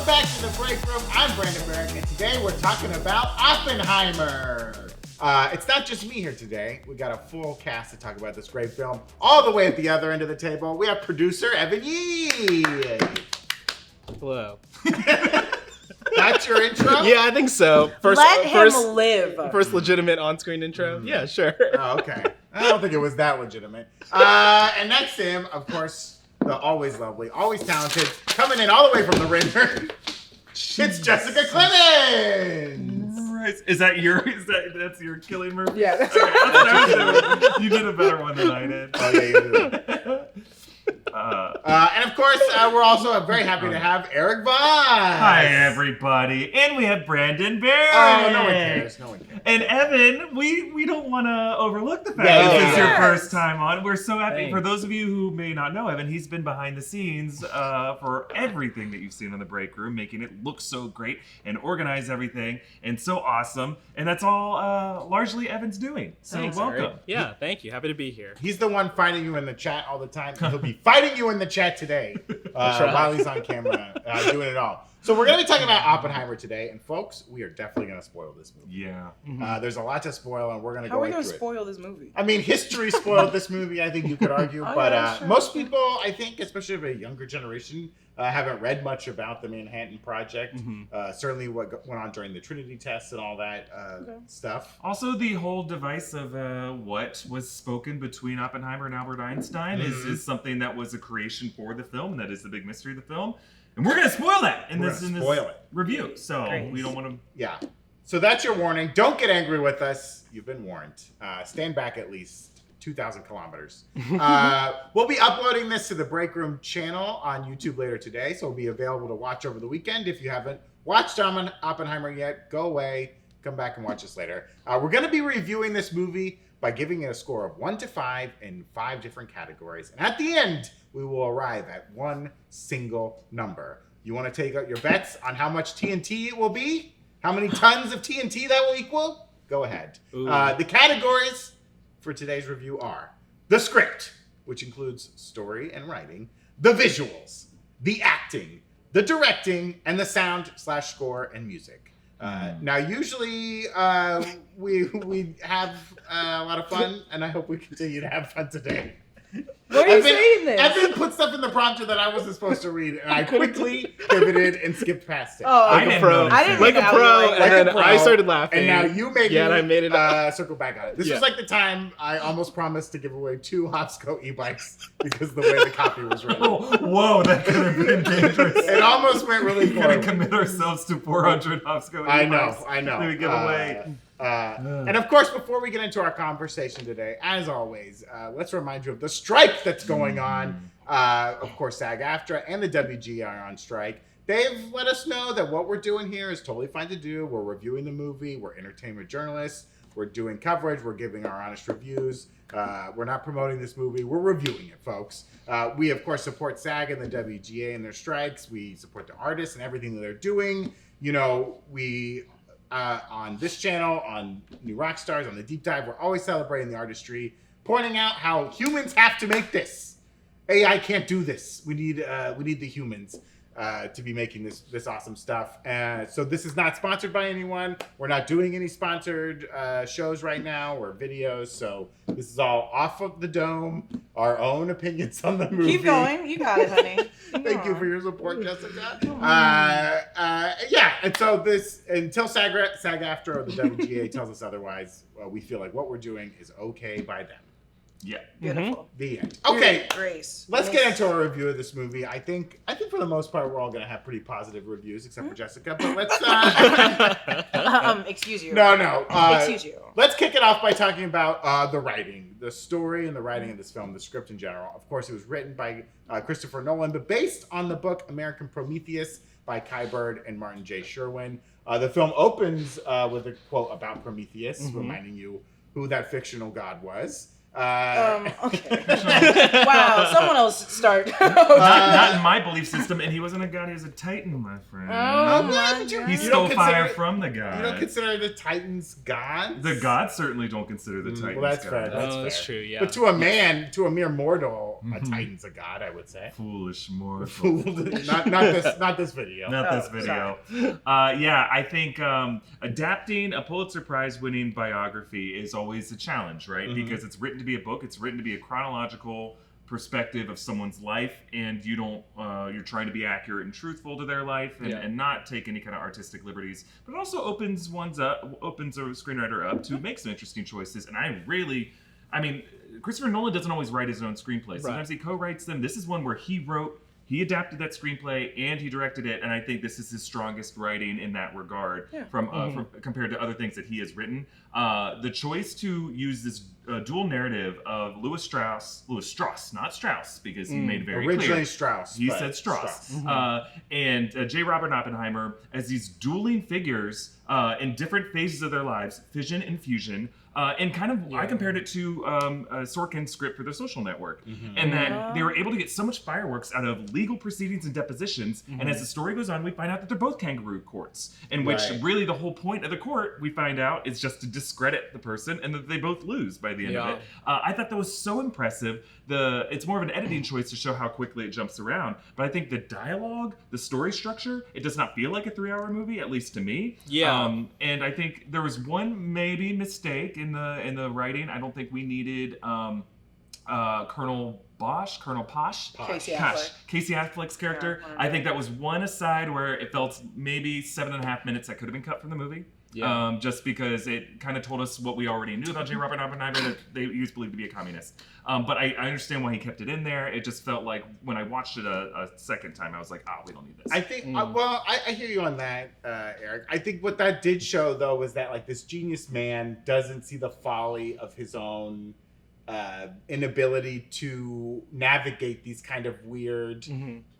Welcome back to the Breakroom. I'm Brandon Barrick, and today we're talking about Oppenheimer. It's not just me here today. We got a full cast to talk about this great film. All the way at the other end of the table, we have producer Evan Yee. Hello. That's your intro? Yeah, I think so. Let him live. First legitimate on-screen intro. Yeah, sure. Oh, okay. I don't think it was that legitimate. And next to him, of course, the always lovely, always talented, coming in all the way from the ringer. It's Jessica Clemons. Right. That's your killing move? Yeah. That's You did a better one than I did. Oh, yeah, you did. And of course, we're also very happy to have Erik Voss. Hi, everybody. And we have Brandon Barrick. Oh, no one cares. No one cares. And Evan, we don't want to overlook the fact Yeah, that yeah, it's yeah. your first time on. We're so happy. Thanks. For those of you who may not know Evan, he's been behind the scenes for everything that you've seen on the Breakroom, making it look so great and organize everything and so awesome. And that's all largely Evan's doing. So Thanks, welcome. Erik. Yeah, thank you. Happy to be here. He's the one fighting you in the chat all the time. He'll be fighting you in the chat today while he's on camera doing it all. So we're going to be talking about Oppenheimer today. And folks, we are definitely going to spoil this movie. Yeah. There's a lot to spoil, and we're going to How go are we right going to through it. spoil this movie? I mean, history spoiled this movie, I think you could argue. Oh, but yeah, sure, most sure. people, I think, especially of a younger generation, haven't read much about the Manhattan Project. Certainly what went on during the Trinity tests and all that stuff. Also, the whole device of what was spoken between Oppenheimer and Albert Einstein is something that was a creation for the film, and that is the big mystery of the film. And we're going to spoil that in this review. So Great. we don't want to... Yeah. So that's your warning. Don't get angry with us. You've been warned. Stand back at least 2,000 kilometers. We'll be uploading this to the Breakroom channel on YouTube later today, so it'll be available to watch over the weekend. If you haven't watched Oppenheimer yet, go away, come back and watch us later. We're going to be reviewing this movie by giving it a score of 1 to 5 in 5 different categories. And at the end, we will arrive at one single number. You want to take out your bets on how much TNT it will be? How many tons of TNT that will equal? Go ahead. The categories for today's review are the script, which includes story and writing, the visuals, the acting, the directing, and the sound/score and music. Now, usually we have a lot of fun, and I hope we continue to have fun today. Why are you saying this? Evan put stuff in the prompter that I wasn't supposed to read, and I quickly pivoted and skipped past it. Oh, I Like a didn't pro. notice I didn't Like a know pro, you and like then a pro, I started laughing. And now you made me and I made it circle back on it. This Yeah. was like the time I almost promised to give away 2 Hopsco e-bikes because of the way the copy was written. Whoa, that could have been dangerous. It almost went really We're going to far. commit ourselves to 400 Hopsco I know. that we give away. And of course, before we get into our conversation today, as always, let's remind you of the strike that's going on. Of course, SAG-AFTRA and the WGA are on strike. They've let us know that what we're doing here is totally fine to do. We're reviewing the movie. We're entertainment journalists. We're doing coverage. We're giving our honest reviews. We're not promoting this movie. We're reviewing it, folks. We, of course, support SAG and the WGA and their strikes. We support the artists and everything that they're doing. You know, we... on this channel, on New Rockstars, on the Deep Dive, we're always celebrating the artistry, pointing out how humans have to make this. AI can't do this. We need the humans to be making this awesome stuff. So this is not sponsored by anyone. We're not doing any sponsored shows right now or videos. So this is all off of the dome, our own opinions on the movie. Keep going. You got it, honey. Thank you for your support, Jessica. Yeah, and so this, until SAG-AFTRA or the WGA tells us otherwise, we feel like what we're doing is okay by them. Yeah. Beautiful. The end. Okay, Grace. let's get into our review of this movie. I think for the most part, we're all going to have pretty positive reviews, except for Jessica. But let's... Excuse you. No. Excuse you. Let's kick it off by talking about the writing, the story and the writing of this film, the script in general. Of course, it was written by Christopher Nolan, but based on the book American Prometheus by Kai Bird and Martin J. Sherwin. The film opens with a quote about Prometheus, reminding you who that fictional god was. Okay. Wow, someone else start. Not in my belief system, and he wasn't a god, he was a titan, my friend. Oh, my God. He You stole don't fire consider- from the gods. You don't consider the Titans gods? The gods certainly don't consider the Titans Well, that's gods. fair. That's Oh, that's fair. true, yeah. But to a man, to a mere mortal, a Titan's a god, I would say. Foolish mortal. not this video. Not this Oh, video. Yeah, I think adapting a Pulitzer Prize winning biography is always a challenge, right? Mhm. Because it's written to be a book, it's written to be a chronological perspective of someone's life, and you don't you're trying to be accurate and truthful to their life and not take any kind of artistic liberties. But it also opens a screenwriter up to make some interesting choices. And I mean, Christopher Nolan doesn't always write his own screenplays. Sometimes he co-writes them. This is one where he adapted that screenplay and he directed it, and I think this is his strongest writing in that regard from compared to other things that he has written. The choice to use this dual narrative of Lewis Strauss, not Strauss, because he made it very Originally clear. Strauss. He but said Strauss. And J. Robert Oppenheimer as these dueling figures in different phases of their lives, fission and fusion. And kind of, I compared it to Sorkin's script for The Social Network, and that they were able to get so much fireworks out of legal proceedings and depositions. And as the story goes on, we find out that they're both kangaroo courts, in which really the whole point of the court, we find out, is just to discredit the person, and that they both lose by the end of it. I thought that was so impressive. It's more of an editing choice to show how quickly it jumps around, but I think the dialogue, the story structure, it does not feel like a 3-hour movie, at least to me. And I think there was one maybe mistake in the writing. I don't think we needed Colonel Posh, Casey Affleck. Casey Affleck's character. I think that was one aside where it felt maybe 7.5 minutes that could have been cut from the movie. Just because it kind of told us what we already knew about J. Robert Oppenheimer, that he was believed to be a communist. But I understand why he kept it in there. It just felt like when I watched it a second time, I was like, we don't need this. I think, I hear you on that, Eric. I think what that did show, though, was that like this genius man doesn't see the folly of his own inability to navigate these kind of weird,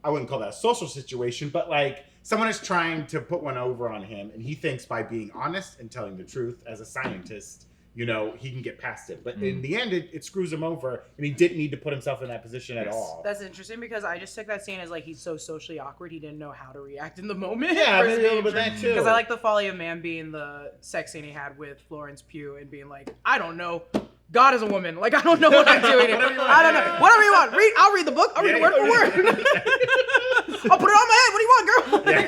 I wouldn't call that a social situation, but like someone is trying to put one over on him, and he thinks by being honest and telling the truth as a scientist, he can get past it. But in the end, it screws him over, and he didn't need to put himself in that position at all. That's interesting because I just took that scene as like he's so socially awkward he didn't know how to react in the moment. Yeah, maybe a little bit of that too. Because I like the Folly of Man being the sex scene he had with Florence Pugh and being like, I don't know. God is a woman. Like, I don't know what I'm doing. I don't know. Whatever you want. I'll read the book. I'll read it word for word. I'll put it on my head. What do you want, girl? Yeah.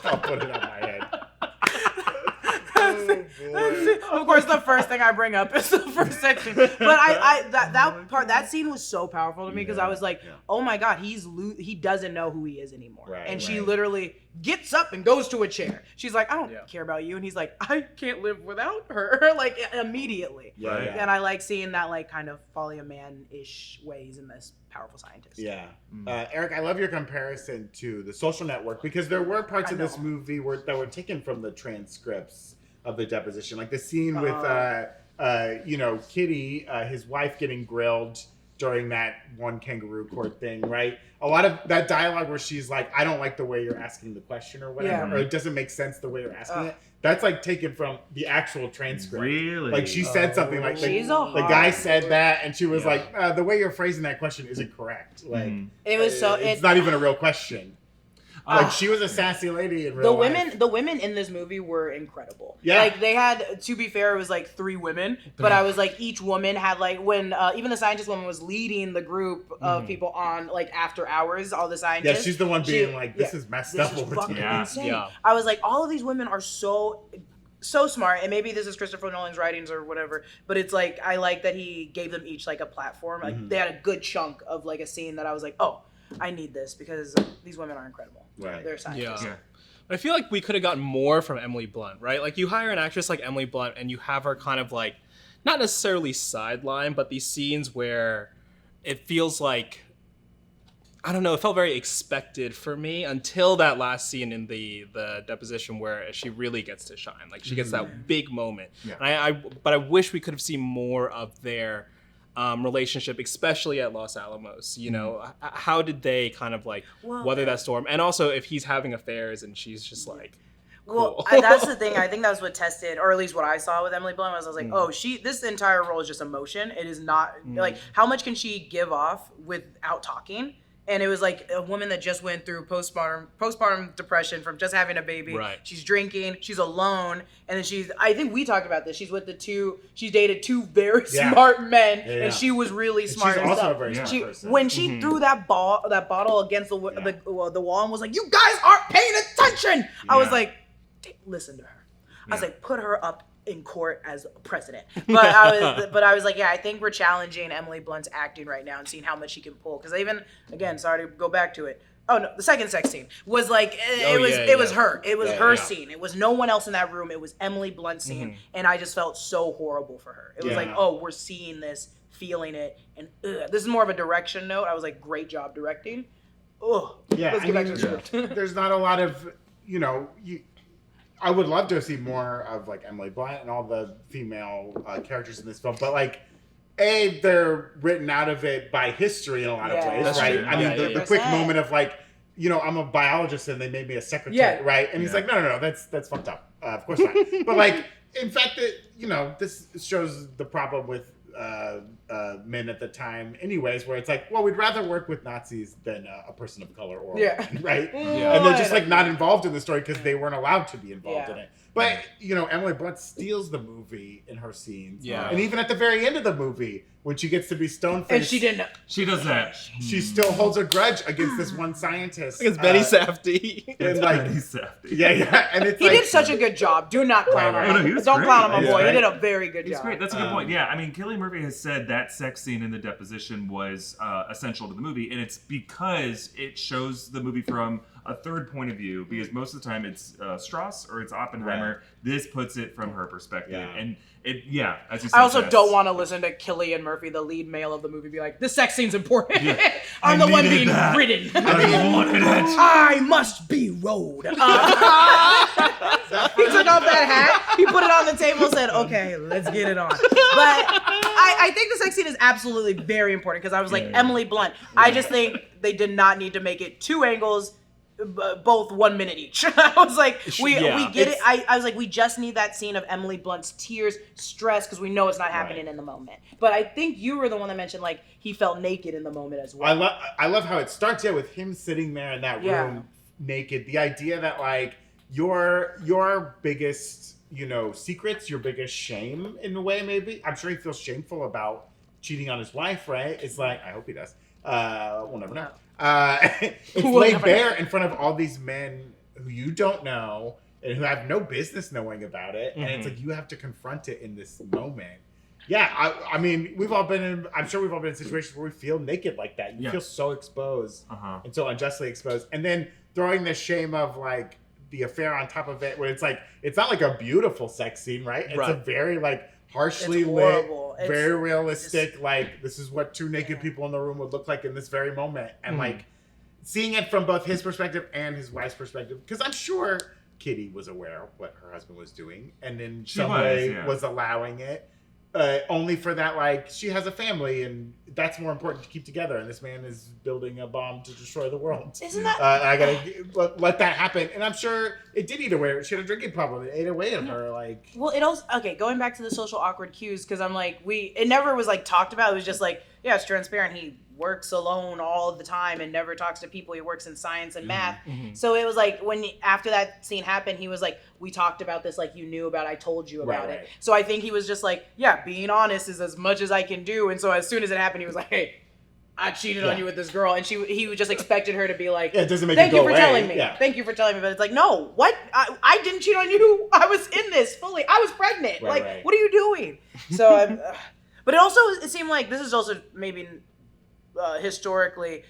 I'll put it on my head. Of course, the first thing I bring up is the first section. But that scene was so powerful to me because I was like, oh my God, he doesn't know who he is anymore. And she literally gets up and goes to a chair. She's like, I don't care about you. And he's like, I can't live without her. Like immediately. And I like seeing that like kind of Folly of Man-ish ways in this powerful scientist. Eric, I love your comparison to The Social Network because there were parts of this movie that were taken from the transcripts of the deposition, like the scene with Kitty, his wife, getting grilled during that one kangaroo court thing, right? A lot of that dialogue where she's like, I don't like the way you're asking the question or whatever, or it doesn't make sense the way you're asking it. That's like taken from the actual transcript. Really? Like she said something like the guy said that, and she was like, the way you're phrasing that question isn't correct. Like it was it's not even a real question. Like she was a sassy lady in real life. The women in this movie were incredible. Yeah. Like they had, to be fair, it was like 3 women, but I was like, each woman had like, when even the scientist woman was leading the group of people on like after hours, all the scientists. Yeah, she's the one being like, this is messed up. This is fucking insane. Yeah. I was like, all of these women are so smart, and maybe this is Christopher Nolan's writings or whatever, but it's like, I like that he gave them each like a platform. Like they had a good chunk of like a scene that I was like, oh, I need this because these women are incredible. Right. They're scientists. Yeah. I feel like we could have gotten more from Emily Blunt, right? Like you hire an actress like Emily Blunt and you have her kind of like, not necessarily sideline, but these scenes where it feels like, I don't know, it felt very expected for me until that last scene in the deposition where she really gets to shine. Like she gets that big moment. Yeah. But I wish we could have seen more of their relationship, especially at Los Alamos. How did they kind of like weather that storm? And also if he's having affairs and she's just like, Well, Cool. that's the thing. I think that's what tested, or at least what I saw with Emily Blunt was I was like, oh, this entire role is just emotion. It is not like how much can she give off without talking? And it was like a woman that just went through postpartum depression from just having a baby. Right. She's drinking. She's alone, and then I think we talked about this. She's with she dated two very smart men, and she was really smart. She's also a very smart person. When she threw that bottle against the wall and was like, "You guys aren't paying attention," I was like, listen to her. I was like, put her up in court as president. But I was like, yeah, I think we're challenging Emily Blunt's acting right now and seeing how much she can pull. Because again, sorry to go back to it. Oh no, the second sex scene was like it was her. It was her scene. It was no one else in that room. It was Emily Blunt's scene, and I just felt so horrible for her. It was like, oh, we're seeing this, feeling it, and this is more of a direction note. I was like, great job directing. Oh, let's get back to the script. There's not a lot of I would love to see more of like Emily Blunt and all the female characters in this film, but like, they're written out of it by history in a lot of ways, right? True. I mean, the quick moment of like, I'm a biologist and they made me a secretary, right? And he's like, no, that's fucked up. Of course not. But like, in fact, this shows the problem with men at the time anyways, where it's like, well, we'd rather work with Nazis than a person of color or woman, right? And they're just like not involved in the story because they weren't allowed to be involved in it. But Emily Blunt steals the movie in her scenes, and even at the very end of the movie when she gets to be stone-faced, and she didn't. She does that. She still holds a grudge against this one scientist. It's Betty Safdie. And Betty Safdie. Yeah, and it's he did such a good job. Do not clown him. Right. Oh, no, he was Don't great. clown him, my He was boy. He great. did a very good job. It's great. That's a good point. Yeah, I mean, Cillian Murphy has said that sex scene in the deposition was essential to the movie, and it's because it shows the movie from a third point of view, because most of the time it's Strauss or it's Oppenheimer. Right. This puts it from her perspective, and as you said, I also don't want to listen to Cillian Murphy, the lead male of the movie, be like, this sex scene's important. I'm the one being ridden. I wanted it. I must be rode. He took off that hat, he put it on the table, said, okay, let's get it on. But I think the sex scene is absolutely very important because I was like, Emily Blunt. I just think they did not need to make it two angles, both 1 minute each. I was like, we get it. I was like, we just need that scene of Emily Blunt's tears, stress, because we know it's not happening in the moment. But I think you were the one that mentioned like he felt naked in the moment as well. I love how it starts with him sitting there in that room naked. The idea that like your biggest secrets, your biggest shame in a way, maybe. I'm sure he feels shameful about cheating on his wife, right? It's like, I hope he does. We'll never know. It's laid bare in front of all these men who you don't know and who have no business knowing about it, and it's like you have to confront it in this moment. Yeah, I mean, I'm sure we've all been in situations where we feel naked like that. You feel so exposed and so unjustly exposed, and then throwing the shame of like the affair on top of it, where it's like it's not like a beautiful sex scene, right? It's a very like harshly lit, very realistic, like this is what two naked people in the room would look like in this very moment. And like seeing it from both his perspective and his wife's perspective, because I'm sure Kitty was aware of what her husband was doing and in some way was allowing it, only for that, like, she has a family and that's more important to keep together, and this man is building a bomb to destroy the world. Isn't that... I gotta let that happen. And I'm sure it did eat away. She had a drinking problem. It ate away at her, like... Well, it also... Okay, going back to the social awkward cues, because I'm like, it never was, like, talked about. It was just like, yeah, it's transparent. He works alone all the time and never talks to people. He works in science and math. So it was like, after that scene happened, he was like, we talked about this, like, you knew about, I told you about it. So I think he was just like, yeah, being honest is as much as I can do. And so as soon as it happened, he was like, hey, I cheated on you with this girl. And he just expected her to be like, it doesn't make thank it you go for away. telling me. Thank you for telling me. But it's like, no, what? I didn't cheat on you. I was in this fully. I was pregnant. What are you doing? So, but it seemed like this is also maybe historically,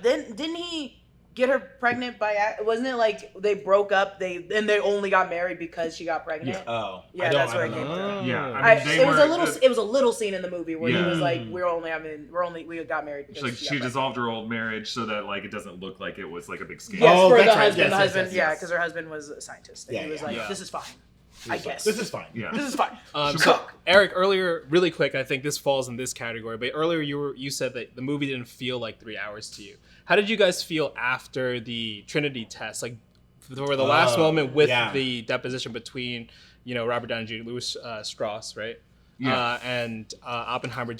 didn't he get her pregnant wasn't it like they broke up, they only got married because she got pregnant? That's where it came from. It was a little scene in the movie where he was like, we got married because she dissolved her old marriage so that like it doesn't look like it was like a big scandal. Yes, for the husband. Because her husband was a scientist and he was like, this is fine. I guess. This is fine. This is fine. So Eric, earlier, really quick, I think this falls in this category, but earlier you said that the movie didn't feel like 3 hours to you. How did you guys feel after the Trinity test? Like for the last moment with yeah. the deposition between, Robert Downey Jr., Louis Strauss, right? Yeah. And Oppenheimer.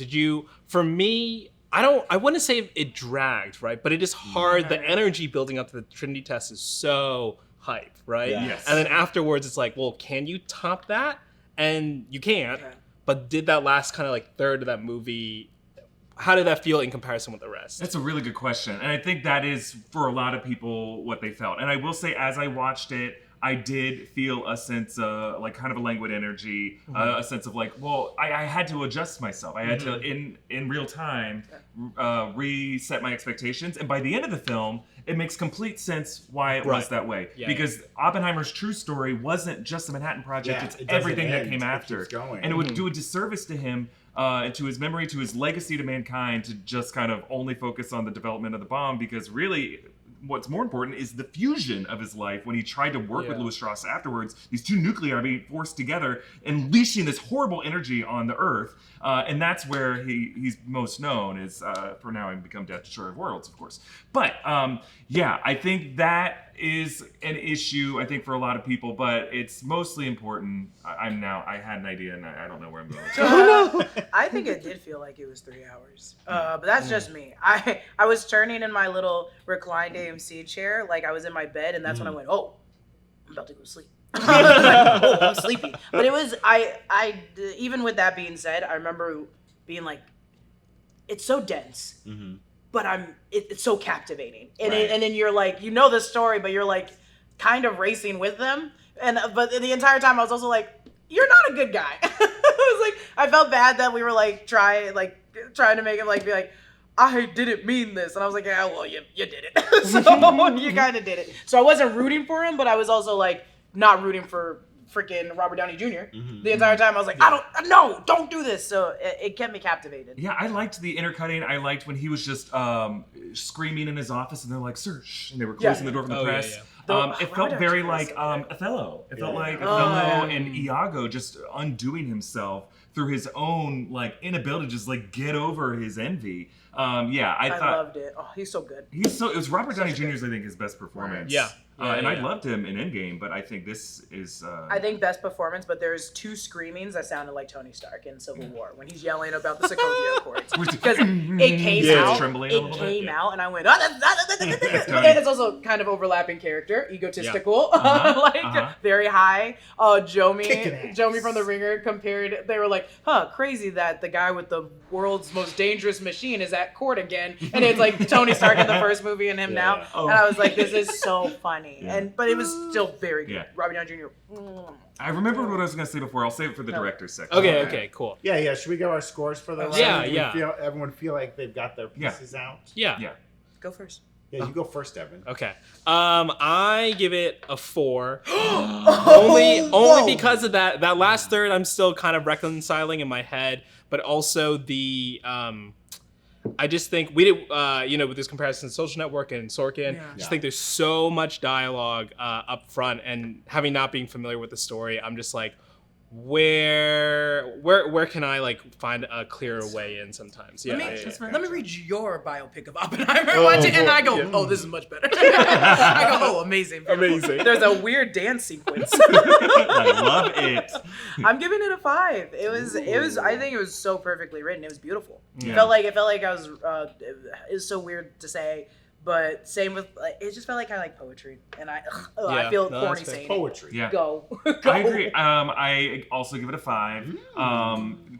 For me, I wouldn't say it dragged, right? But it is hard. The energy building up to the Trinity test is so hype, right? Yeah. Yes. And then afterwards, it's like, well, can you top that? And you can't. Okay. But did that last kind of like third of that movie, how did that feel in comparison with the rest? That's a really good question. And I think that is, for a lot of people, what they felt. And I will say, as I watched it, I did feel a sense of, like, kind of a languid energy, a sense of, like, well, I had to adjust myself. I had to, in real time, reset my expectations. And by the end of the film, it makes complete sense why it was that way. Yeah, because Oppenheimer's true story wasn't just the Manhattan Project, it's it doesn't everything that end. came It after. keeps going. And it would do a disservice to him, and to his memory, to his legacy to mankind, to just kind of only focus on the development of the bomb, because really, what's more important is the fusion of his life when he tried to work with Louis Strauss afterwards. These two nuclei are being forced together, unleashing this horrible energy on the Earth. And that's where he's most known, is for now having become Death Destroyer of Worlds, of course. But I think that is an issue, I think, for a lot of people, but it's mostly important. I had an idea and I don't know where I'm going. I think it did feel like it was 3 hours, but that's just me. I was turning in my little reclined AMC chair, like I was in my bed, and that's when I went, oh, I'm about to go to sleep. I was like, oh, I'm sleepy. But it was, even with that being said, I remember being like, it's so dense, but it's so captivating. And, and then you're like, you know the story, but you're like kind of racing with them. But the entire time I was also like, you're not a good guy. I was like, I felt bad that we were like trying to make him like be like, I didn't mean this. And I was like, yeah, well, you did it. So you kind of did it. So I wasn't rooting for him, but I was also like not rooting for freaking Robert Downey Jr. The entire time I was like, don't do this. So it kept me captivated. Yeah, I liked the intercutting. I liked when he was just screaming in his office, and they're like, "Sir," shh, and they were closing the door from the press. It felt very like Othello. It felt like Othello and Iago just undoing himself through his own like inability to just like get over his envy. I thought loved it. Oh, he's so good. It was Robert Downey Jr.'s, I think, his best performance. And I yeah. loved him in Endgame, but I think this is. I think best performance, but there's 2 screamings that sounded like Tony Stark in Civil War when he's yelling about the Sokovia Accords, because it came out. Trembling it came out, and I went. But it's also kind of overlapping character, egotistical, very high. Jomi from The Ringer compared. They were like, crazy that the guy with the world's most dangerous machine is at court again, and it's like Tony Stark in the first movie and him now. And I was like, this is so funny. But it was still very good. Robert Downey Jr. I remembered what I was going to say before. I'll save it for the director's section. Okay, cool. Yeah. Should we go our scores for the round? Everyone feel like they've got their pieces out? Yeah. Go first. Yeah, you go first, Evan. Okay. I give it a 4. only because of that last third. I'm still kind of reconciling in my head, but also the I just think we did, with this comparison to Social Network and Sorkin, just think there's so much dialogue up front, and having not being familiar with the story, I'm just like, where can I like find a clearer way in sometimes? Let me read your biopic of Oppenheimer, and I go, oh, this is much better. I go, oh, amazing. There's a weird dance sequence. I love it. I'm giving it a 5. It was. I think it was so perfectly written. It was beautiful. Yeah. It felt like I was. It was so weird to say. But same with, it just felt like kind of like poetry, and I feel corny saying poetry. Yeah, go. I agree. I also give it a 5.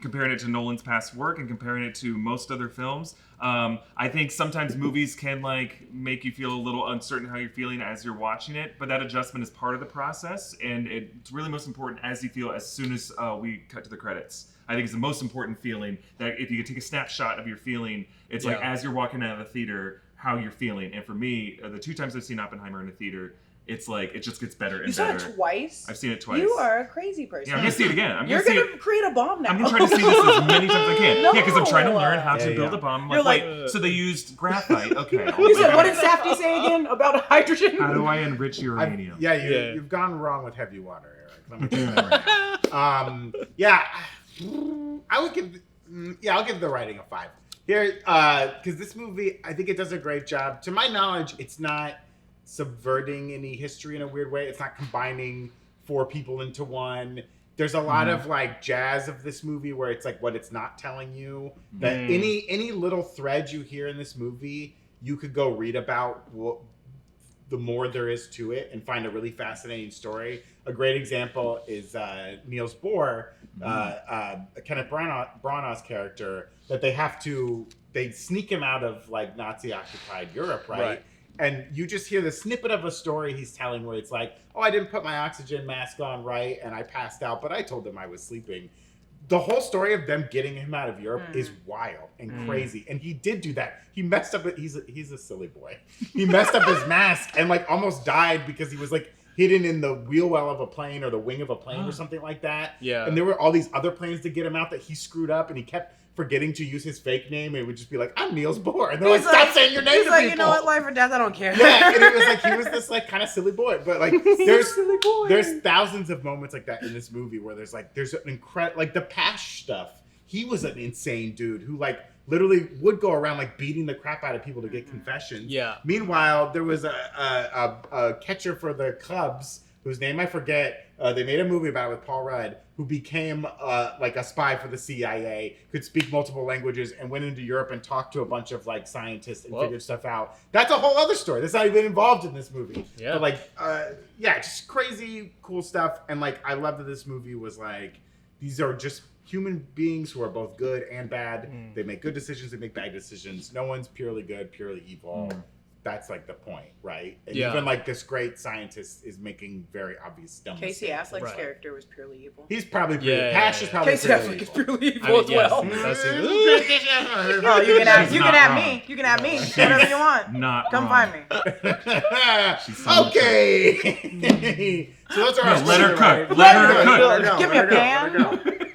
Comparing it to Nolan's past work and comparing it to most other films, I think sometimes movies can like make you feel a little uncertain how you're feeling as you're watching it, but that adjustment is part of the process, and it's really most important as you feel as soon as we cut to the credits. I think it's the most important feeling, that if you could take a snapshot of your feeling, it's like as you're walking out of the theater, how you're feeling. And for me, the 2 times I've seen Oppenheimer in a theater, it's like, it just gets better and better. You saw it twice? I've seen it twice. You are a crazy person. Yeah, I'm going to see it again. You're going to create a bomb now. I'm going to try to see this as many times as I can. No. Yeah, because I'm trying to learn how to build a bomb. You're like, so they used graphite. Okay. You said, what did Safdie say again about hydrogen? How do I enrich uranium? You've gone wrong with heavy water, Eric. Let me tell you that right now. I'll give the writing a 5. Here, because this movie, I think it does a great job. To my knowledge, it's not subverting any history in a weird way. It's not combining 4 people into one. There's a lot of like jazz of this movie where it's like what it's not telling you. That any little thread you hear in this movie, you could go read about the more there is to it and find a really fascinating story. A great example is Niels Bohr, Kenneth Branagh's character, that they sneak him out of like Nazi-occupied Europe, right? And you just hear the snippet of a story he's telling where it's like, oh, I didn't put my oxygen mask on right and I passed out, but I told them I was sleeping. The whole story of them getting him out of Europe is wild and crazy. And he did do that. He messed up. He's a silly boy. He messed up his mask and like almost died because he was like hidden in the wheel well of a plane or the wing of a plane or something like that. Yeah. And there were all these other planes to get him out that he screwed up, and he kept forgetting to use his fake name. It would just be like, I'm Niels Bohr. And they're like, stop saying your name He's to like, people. you know what, life or death, I don't care. Yeah, and it was like he was this like kind of silly boy. But like there's thousands of moments like that in this movie where there's an incredible, like the Pash stuff. He was an insane dude who like literally would go around like beating the crap out of people to get confessions. Yeah. Meanwhile, there was a catcher for the Cubs whose name I forget. They made a movie about it with Paul Rudd, who became like a spy for the CIA, could speak multiple languages, and went into Europe and talked to a bunch of like scientists and figured stuff out. That's a whole other story. That's not even involved in this movie. Yeah. But like, just crazy cool stuff. And like, I love that this movie was like, these are just human beings who are both good and bad. They make good decisions, they make bad decisions. No one's purely good, purely evil. That's like the point, right? And even like this great scientist is making very obvious dumb Casey mistakes. Affleck's character was purely evil. He's probably pretty. Pash is probably Casey pretty Affleck evil. is purely evil as well. That's You can have me. You can have me. Whatever you want. Not Come wrong. find me. Okay. So those are our let her story, cook. right? Let her cook. Give me a pan.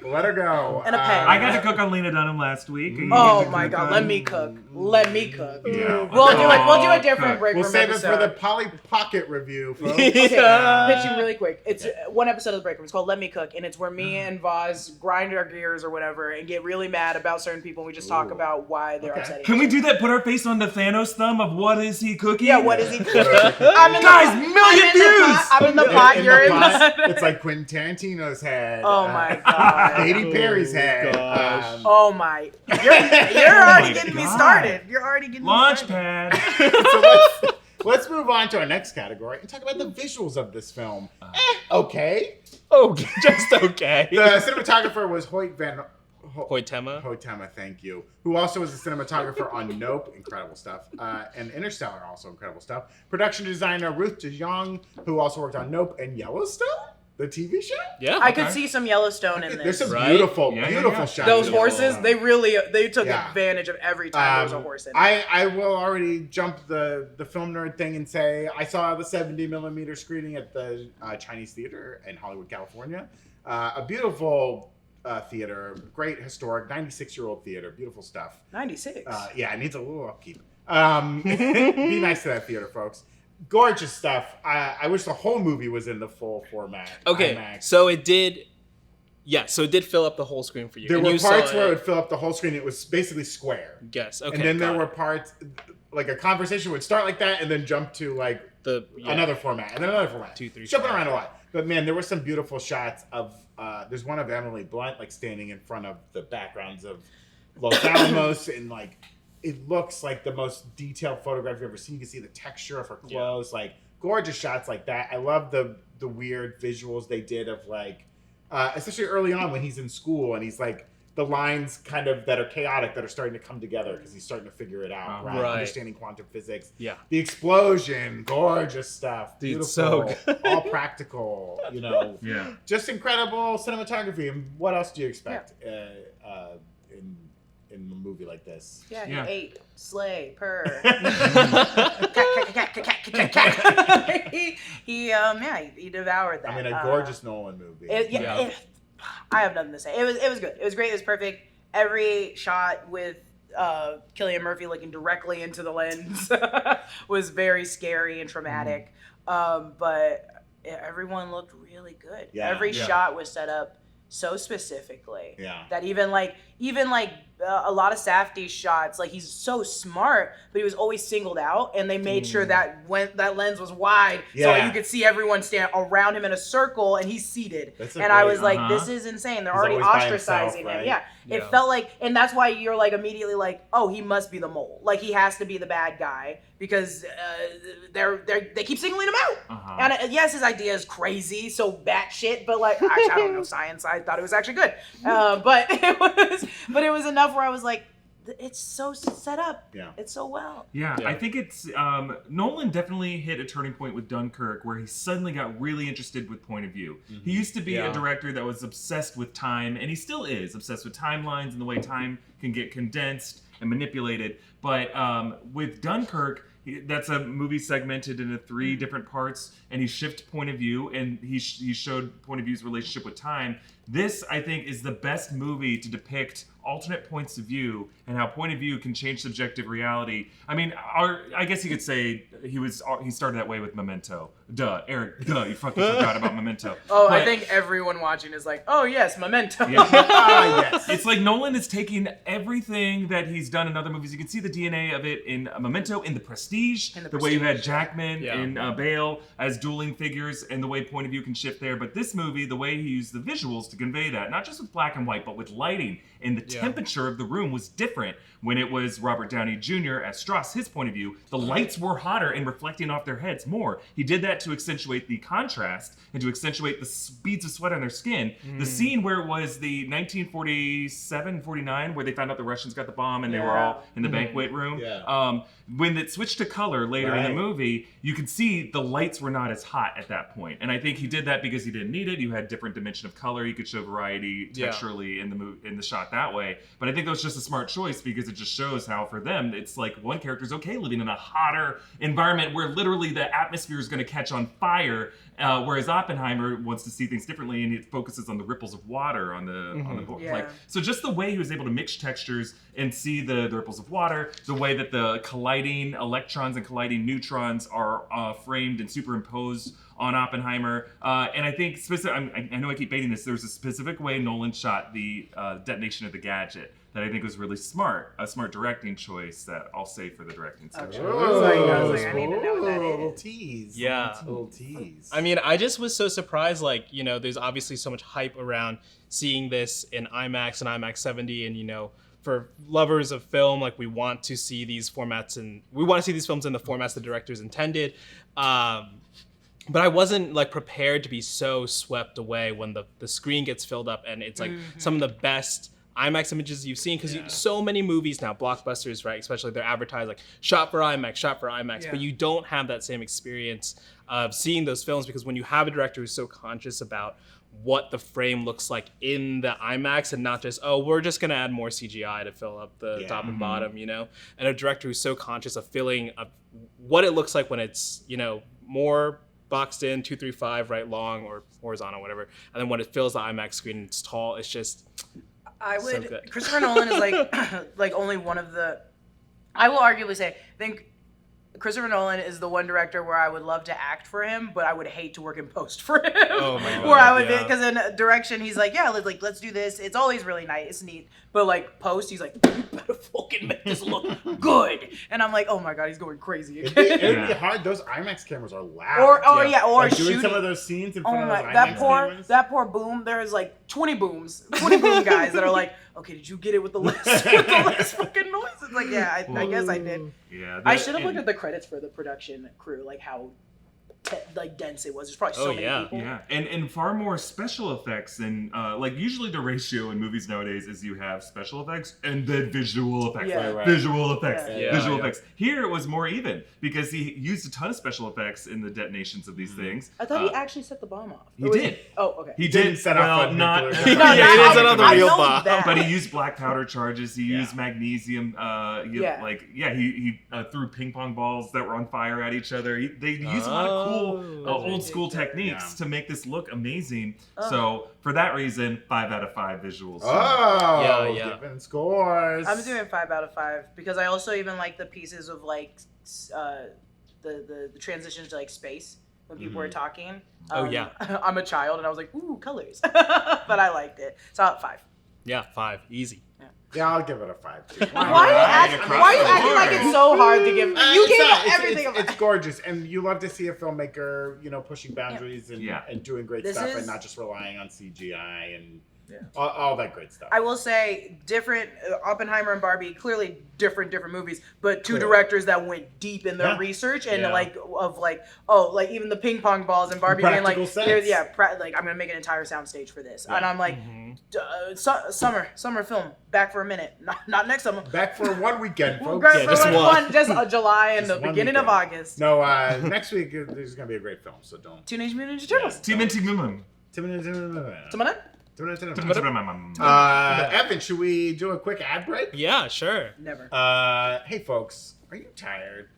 Let her go. And a pen. I got to cook on Lena Dunham last week. and you Oh get to my cook god, on- let me cook. Let me cook. Yeah. We'll do a different break We'll room save episode. it for the Polly Pocket review, folks. Okay, pitching really quick. It's one episode of the break room. It's called Let Me Cook, and it's where me and Voss grind our gears or whatever and get really mad about certain people, and we just talk about why they're upsetting. Can we do that? Put our face on the Thanos thumb of what is he cooking? Yeah, what is he cooking? Guys, million views! I'm in the pot. You're in pot, the. it's like Quentin Tarantino's head. Oh my god. Katy Perry's head. gosh. Oh my. You're already my getting me God. started. You're already getting me Launch started. pad. So let's move on to our next category and talk about the visuals of this film. Okay. Oh, just okay. The cinematographer was Hoytema. Hoytema, thank you. Who also was a cinematographer on Nope, incredible stuff, and Interstellar, also incredible stuff. Production designer Ruth De Jong, who also worked on Nope and Yellowstone, the TV show. Yeah. I could see some Yellowstone in There's this. some Right? beautiful Yeah. shots. Those of it. horses, they took Yeah. advantage of every time there was a horse in it. I will already jump the film nerd thing and say I saw the 70mm screening at the Chinese Theater in Hollywood, California. A beautiful theater, great historic 96-year-old theater, beautiful stuff. 96. Yeah, it needs a little upkeep. Be nice to that theater, folks. Gorgeous stuff. I wish the whole movie was in the full format. Okay, IMAX. so it did. Yeah, so it did fill up the whole screen for you. There And were you parts saw where it would fill up the whole screen. It was basically square. Yes. Okay. And then there got were it. parts, like a conversation would start like that and then jump to like another format and then another format. 2, 3 Jumping shots. around a lot. But man, there were some beautiful shots of, there's one of Emily Blunt like standing in front of the backgrounds of Los Alamos and like, it looks like the most detailed photograph you've ever seen. You can see the texture of her clothes, like gorgeous shots like that. I love the weird visuals they did of like, especially early on when he's in school and he's like, the lines kind of that are chaotic that are starting to come together because he's starting to figure it out, right? Right. Understanding quantum physics. Yeah. The explosion, gorgeous stuff. Dude, Beautiful, so good. all practical, you know. Yeah. Just incredible cinematography. And what else do you expect in a movie like this? Yeah, he Yeah. ate, slay, purr. he devoured that. I mean, a gorgeous Nolan movie. Yeah. I have nothing to say. It was good. It was great. It was perfect. Every shot with Cillian Murphy looking directly into the lens was very scary and traumatic. But everyone looked really good. Yeah. Every Yeah. shot was set up so specifically Yeah. that even a lot of Safdie's shots, like he's so smart, but he was always singled out, and they made sure that when that lens was wide, so you could see everyone stand around him in a circle, and he's seated. And I was like, this is insane. They're already ostracizing him. Yeah. It felt like, and that's why you're like immediately like, oh, he must be the mole. Like he has to be the bad guy because they keep singling him out. And yes, his idea is crazy, so batshit, but like I don't know science. I thought it was actually good, but it was enough where I was like, it's so set up. Yeah. It's so well. Yeah, I think it's Nolan definitely hit a turning point with Dunkirk where he suddenly got really interested with point of view. He used to be a director that was obsessed with time, and he still is obsessed with timelines and the way time can get condensed and manipulated. But with Dunkirk, that's a movie segmented into 3 different parts, and he shifted point of view, and he showed point of view's relationship with time. This, I think, is the best movie to depict alternate points of view and how point of view can change subjective reality. I mean, I guess you could say he started that way with Memento. Duh, Eric, you fucking forgot about Memento. But I think everyone watching is like, oh yes, Memento. Yeah. Yes. It's like Nolan is taking everything that he's done in other movies. You can see the DNA of it in Memento, in The Prestige, the way you had Jackman and Bale as dueling figures, and the way point of view can shift there. But this movie, the way he used the visuals to convey that, not just with black and white, but with lighting, and the temperature of the room was different. When it was Robert Downey Jr. as Strauss, his point of view, the lights were hotter and reflecting off their heads more. He did that to accentuate the contrast and to accentuate the beads of sweat on their skin. The scene where it was the 1947-49, where they found out the Russians got the bomb and they were all in the banquet room. When it switched to color later in the movie, you could see the lights were not as hot at that point. And I think he did that because he didn't need it. You had different dimension of color. You could show variety texturally in the shot that way. But I think that was just a smart choice because it just shows how for them, it's like one character's okay living in a hotter environment where literally the atmosphere is going to catch on fire, whereas Oppenheimer wants to see things differently and it focuses on the ripples of water on the board. Like, so just the way he was able to mix textures and see the ripples of water, the way that the colliding electrons and colliding neutrons are framed and superimposed on Oppenheimer. And I think, I know I keep baiting this, there's a specific way Nolan shot the detonation of the gadget that I think was really smart, a smart directing choice that I'll say for the directing section. I was like, I need to know what that is. Little tease. Yeah. Little tease. I mean, I just was so surprised, like, you know, there's obviously so much hype around seeing this in IMAX and IMAX 70, and, you know, for lovers of film, like, we want to see these formats and we want to see these films in the formats the directors intended. But I wasn't like prepared to be so swept away when the screen gets filled up and it's like some of the best IMAX images you've seen, because so many movies now, blockbusters, right, especially they're advertised like shot for IMAX, but you don't have that same experience of seeing those films, because when you have a director who's so conscious about what the frame looks like in the IMAX and not just, oh, we're just going to add more CGI to fill up the top and bottom, you know, and a director who's so conscious of filling up what it looks like when it's, you know, more boxed in 2-3-5, right, long or horizontal, whatever, and then when it fills the IMAX screen, it's tall, it's just so Christopher Nolan is like only one of the, I will arguably say, I think Christopher Nolan is the one director where I would love to act for him, but I would hate to work in post for him. Oh my God, where I would, because in direction he's like, let's do this. It's always really nice, it's neat. But like post, he's like, you better fucking make this look good. And I'm like, oh my God, he's going crazy again. It'd be hard. Those IMAX cameras are loud. Or like shooting doing some of those scenes in front of those IMAX cameras. That poor boom. There's like 20 boom guys that are like, okay, did you get it with the less fucking noise? It's like, yeah, I guess I did. Yeah, I should have looked at the credits for the production crew, like how dense it was. There's probably so many people. Yeah, and far more special effects than like usually the ratio in movies nowadays is you have special effects and then visual effects. Visual effects. Here it was more even because he used a ton of special effects in the detonations of these things. I thought he actually set the bomb off. He did. Oh, okay. He didn't set off not. He didn't set off the real bomb. But he used black powder charges. He used magnesium. He threw ping pong balls that were on fire at each other. They used a lot of cool old school techniques to make this look amazing. So for that reason, 5 out of 5 visuals. Giving scores. I'm doing 5 out of 5 because I also even like the pieces of like the transitions to like space when people were talking. I'm a child and I was like, ooh, colors. But I liked it. So 5. Yeah, 5, easy. Yeah. Yeah, I'll give it a 5 too. Why are you acting like it's so hard to give? You gave everything. It's gorgeous, and you love to see a filmmaker, pushing boundaries and doing great stuff, and not just relying on CGI and all that great stuff. I will say, different Oppenheimer and Barbie, clearly different movies, but two directors that went deep in their research and even the ping pong balls and Barbie being like, I'm gonna make an entire soundstage for this, and I'm like, summer film, back for a minute, not next summer, back for one weekend, folks. Just July and the beginning of August. No, next week there's gonna be a great film, so don't. Teenage Mutant Ninja Turtles. Evan, should we do a quick ad break? Yeah, sure. Never. Hey, folks, are you tired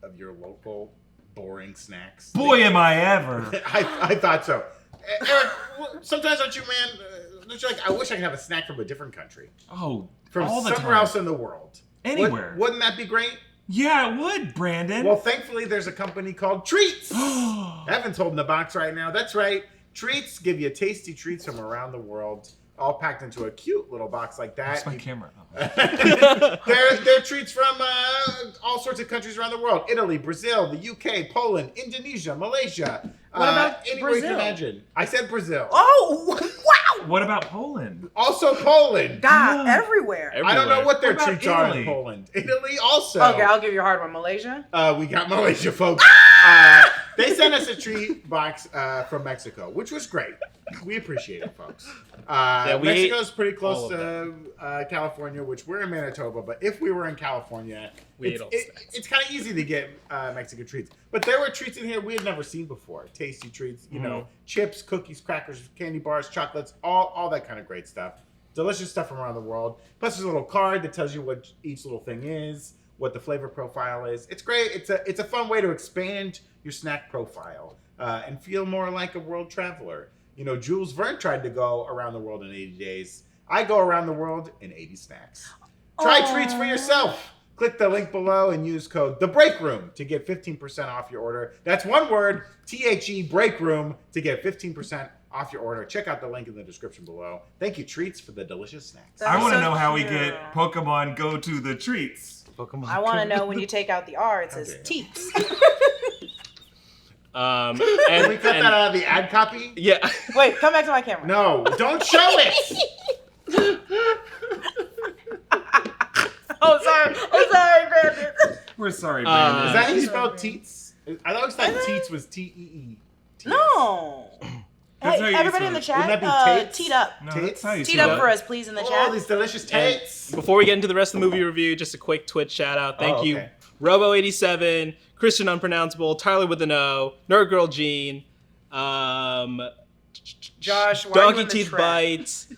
of your local boring snacks? Boy, am I ever. I thought so. Erik, sometimes don't you, man? Don't you I wish I could have a snack from a different country. Oh, from all the somewhere time. else in the world. Anywhere. Wouldn't that be great? Yeah, it would, Brandon. Well, thankfully, there's a company called Treats. Evan's holding the box right now. That's right. Treats give you tasty treats from around the world, all packed into a cute little box like that. Where's my camera? They're treats from all sorts of countries around the world. Italy, Brazil, the UK, Poland, Indonesia, Malaysia. What about anywhere Brazil? you can imagine. I said Brazil. Oh, wow! What about Poland? Also Poland. God, everywhere. I don't know what their What about treats are in Italy? Poland. Italy also. Okay, I'll give you a hard one. Malaysia? We got Malaysia, folks. They sent us a treat box from Mexico, which was great. We appreciate it, folks. Mexico's pretty close to California, which we're in Manitoba. But if we were in California, it's kind of easy to get Mexican treats. But there were treats in here we had never seen before. Tasty treats, chips, cookies, crackers, candy bars, chocolates, all that kind of great stuff. Delicious stuff from around the world. Plus, there's a little card that tells you what each little thing is, what the flavor profile is. It's great. It's a fun way to expand your snack profile and feel more like a world traveler. Jules Verne tried to go around the world in 80 days. I go around the world in 80 snacks. Try treats for yourself. Click the link below and use code The Breakroom to get 15% off your order. That's one word, THE Breakroom, to get 15% off your order. Check out the link in the description below. Thank you, Treats, for the delicious snacks. I want to know how we get Pokemon go to the treats. I want to know when you take out the R, it says Teats. Can we cut that out of the ad copy? Yeah. Wait, come back to my camera. No, don't show it. Oh, sorry, Brandon. We're sorry, Brandon. Is that how you spell Teats? I always thought Teats was T-E-E. No. That's how Hey, you everybody spell in the it. chat, Wouldn't that be Tates? teat up. No, that's how you Teat spell up it. for us, please, in the Oh, chat. these delicious Tates. Before we get into the rest of the movie review, just a quick Twitch shout out. Thank you, okay. Robo87, Christian Unpronounceable, Tyler with an O, Nerd Girl Jean, Josh, why are you Donkey in the Teeth trap? Bites,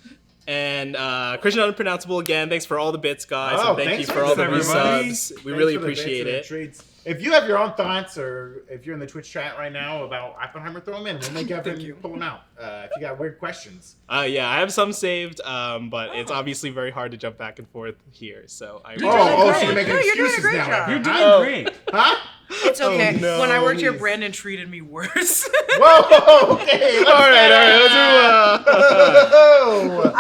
and Christian Unpronounceable again. Thanks for all the bits, guys, Oh, and thank you thanks for all the everybody. resubs. We Thanks really for the appreciate bits and the it. treats. If you have your own thoughts, or if you're in the Twitch chat right now about Oppenheimer, throw them in. We'll make Evan pull them out. If you got weird questions. Yeah, I have some saved, but it's obviously very hard to jump back and forth here. So I You're doing Oh, great. so you're making No, you're doing a excuses great now. job. You're Evan, doing huh? great. Huh? It's okay. Oh, no, when I worked here, please. Brandon treated me worse. Whoa, okay. all right, let's move on.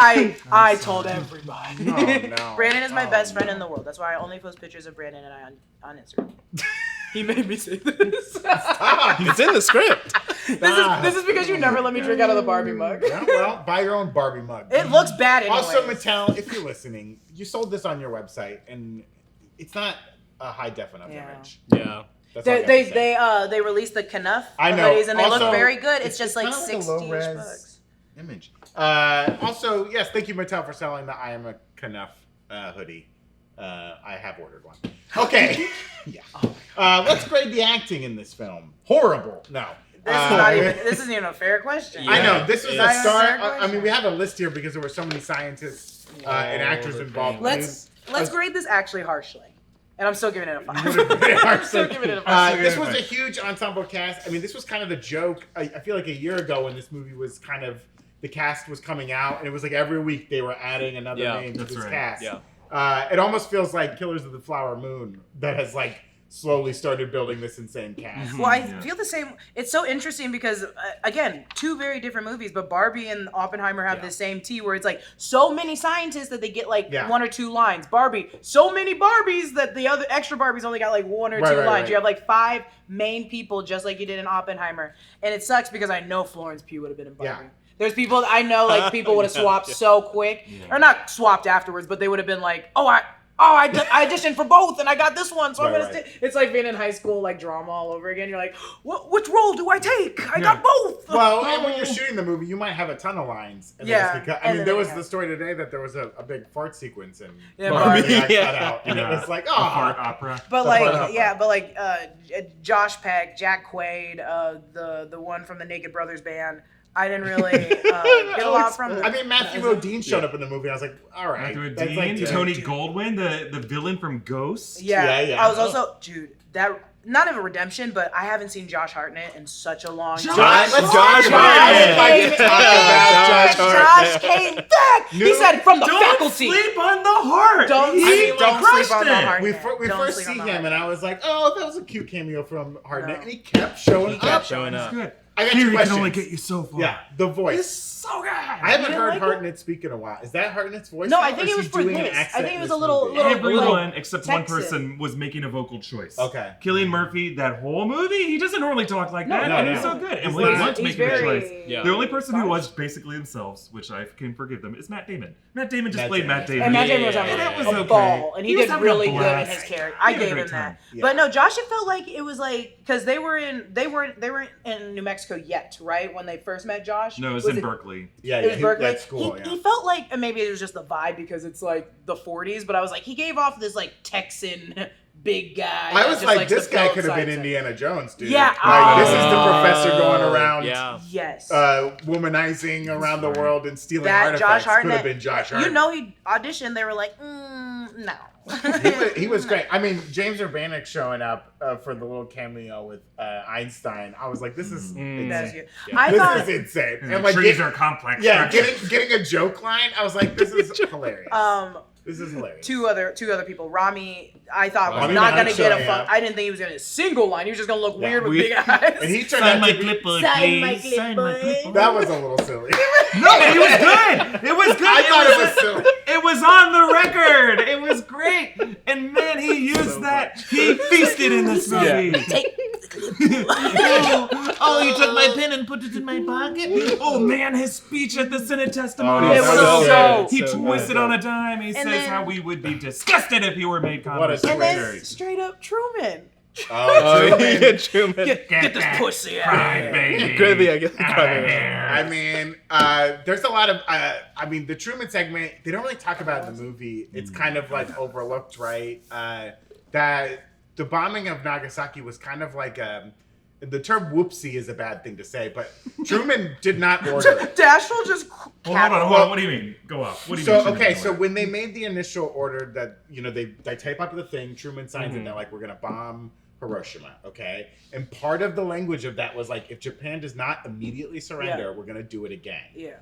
I told everybody. No. Brandon is my Oh, best friend no. in the world. That's why I only post pictures of Brandon and I on Instagram. He made me say this. It's in the script. This is because you never let me drink out of the Barbie mug. Yeah, well, buy your own Barbie mug. It looks bad anyway. Also, Mattel, if you're listening, you sold this on your website, and it's not a high def enough Yeah. image. Yeah. That's all I got to say. They released the Knuff I know. hoodies and they look Also, very good. It's just like kinda like a 60-ish low-res bucks. image. Also, yes, thank you, Mattel, for selling the I Am a Knuff hoodie. I have ordered one. Okay. Yeah. Let's grade the acting in this film. Horrible. No. This isn't even a fair question. I know. This was Yeah. a Not even a start. fair I mean, question. we have a list here because there were so many scientists and actors involved. Let's grade this actually harshly. And I'm still giving it a 5. I'm still giving it a 5. This was a huge ensemble cast. I mean, this was kind of the joke. I feel like a year ago when this movie was kind of, the cast was coming out, and it was like every week they were adding another name to that's this right. cast. Yeah. It almost feels like Killers of the Flower Moon that has like slowly started building this insane cast. Well, I feel the same. It's so interesting because, again, two very different movies, but Barbie and Oppenheimer have the same T where it's like so many scientists that they get like one or two lines. Barbie, so many Barbies that the other extra Barbies only got like one or two lines. Right. You have like 5 main people just like you did in Oppenheimer. And it sucks because I know Florence Pugh would have been in Barbie. Yeah. There's people that I know, like people would have swapped so quick. Yeah. Or not swapped afterwards, but they would have been like, I auditioned for both and I got this one, so I'm gonna it's like being in high school, like drama all over again. You're like, which role do I take? I got both. Well, and when you're shooting the movie, you might have a ton of lines. And I mean, there was the story today that there was a big fart sequence in Barbie cut out, and it was like, oh, fart opera. But like, Josh Peck, Jack Quaid, the one from the Naked Brothers band. I didn't really get a lot from them. I mean, Matthew Modine showed up in the movie. I was like, all right. Matthew Modine, Tony Goldwyn, the villain from Ghost. Yeah. I was also, dude, that not even redemption, but I haven't seen Josh Hartnett in such a long time. Josh Hartnett. Josh came back. He said from the faculty. Don't sleep on the heart. Don't sleep on the heart. We first see him, and I was like, oh, that was a cute cameo from Hartnett, and he kept showing up. Good. I got Here, he can only get you so far. Yeah, the voice. It's so good. I haven't heard Hartnett speak in a while. Is that Hartnett's voice? No, I think it was for this. I think it was a little everyone except one person was making a vocal choice. Okay. Cillian Murphy, that whole movie, he doesn't normally talk like that. And he's so good. Emily Blunt's making a choice. Yeah. The only person who was basically themselves, which I can forgive them, is Matt Damon. Matt Damon just played Matt Damon. And Matt Damon was having a ball, and he did really good in his character. I gave him that. But no, Josh, it felt like it was like because they weren't in New Mexico yet, right? When they first met Josh. No, it was in Berkeley. Yeah, it was Berkeley. That's cool. He felt like, and maybe it was just the vibe because it's like the 40s, but I was like, he gave off this like Texan big guy. I was like, this guy could have been Indiana Jones, dude. Yeah. Like, this is the professor going around. Yeah. Yes. Womanizing around the world and stealing artifacts. Could have been Josh Hartnett. You know, he auditioned. They were like, no. he was great. I mean, James Urbanek showing up for the little cameo with Einstein. I was like, this is insane. This is insane. And like, trees are complex. Yeah, getting a joke line. I was like, this is hilarious. This is hilarious. Two other people. Rami, I thought was not gonna get a fun. I didn't think he was gonna get a single line. He was just gonna look weird with big eyes. And he turned out to be Sign my clipboard. That was a little silly. No, it was good. It was good. I thought it was silly. It was on the record. It was great. And man, he used that. He feasted in this movie. Oh, you took my pen and put it in my pocket? Oh man, his speech at the Senate testimony. He twisted on a dime. He says how we would be disgusted if he were made Congress secretary. And then straight up Truman. Truman. Get this pussy out. Cry, baby. I mean, there's a lot of. I mean, the Truman segment, they don't really talk about in the movie. It's kind of like overlooked, right? That the bombing of Nagasaki was kind of like the term "whoopsie" is a bad thing to say, but Truman did not order. Dashiell just. Hold on. What do you mean? Go off. What do you mean? So when they made the initial order that they type up the thing, Truman signs it. They're like, we're gonna bomb Hiroshima, okay? And part of the language of that was like, if Japan does not immediately surrender, we're gonna do it again. Yeah.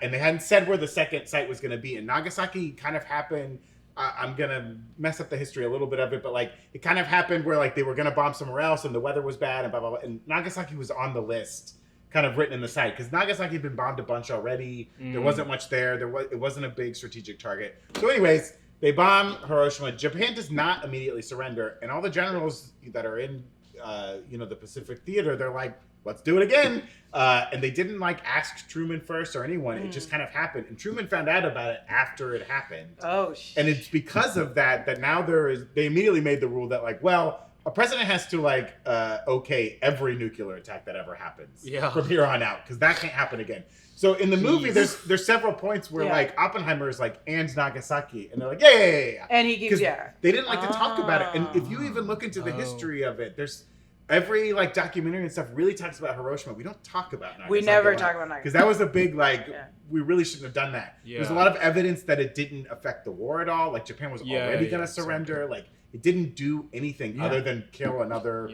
And they hadn't said where the second site was gonna be. And Nagasaki kind of happened. I'm gonna mess up the history a little bit of it, but like it kind of happened where like they were gonna bomb somewhere else and the weather was bad and blah blah blah. And Nagasaki was on the list, kind of written in the site because Nagasaki had been bombed a bunch already. There wasn't much there. It wasn't a big strategic target. So, anyways, they bomb Hiroshima. Japan does not immediately surrender, and all the generals that are in the Pacific Theater, they're like, let's do it again. And they didn't like ask Truman first or anyone. It just kind of happened. And Truman found out about it after it happened. Oh, shit. And it's because of that now they immediately made the rule that like, well, a president has to like okay every nuclear attack that ever happens from here on out because that can't happen again. So in the movie, there's several points where like Oppenheimer is like, and Nagasaki, and they're like, yeah. And he gives they didn't like to talk about it. And if you even look into the history of it, there's every like documentary and stuff really talks about Hiroshima. We don't talk about Nagasaki. We never talk about Nagasaki because that was a big we really shouldn't have done that. Yeah. There's a lot of evidence that it didn't affect the war at all. Like Japan was already gonna surrender. Exactly. Like it didn't do anything other than kill another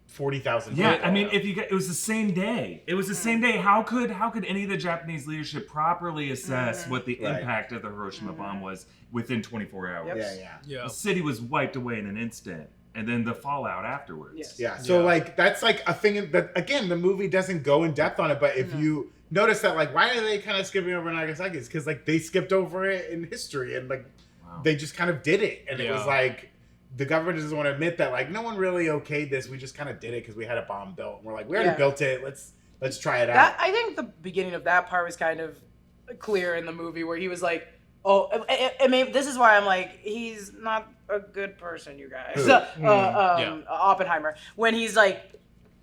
40,000 people. Yeah, I mean, it was the same day. It was the same day. How could any of the Japanese leadership properly assess what the impact of the Hiroshima bomb was within 24 hours? Yep. Yeah. The city was wiped away in an instant. and then the fallout afterwards. Yes. Yeah. So like that's like a thing that again the movie doesn't go in depth on it, but if you notice that like why are they kind of skipping over Nagasaki? It's because like they skipped over it in history and like they just kind of did it, and it was like the government doesn't want to admit that like no one really okayed this. We just kind of did it because we had a bomb built. And we're like we already built it. Let's try it out. I think the beginning of that part was kind of clear in the movie where he was like, oh, I mean, this is why I'm like, he's not a good person, you guys. Oppenheimer, when he's like,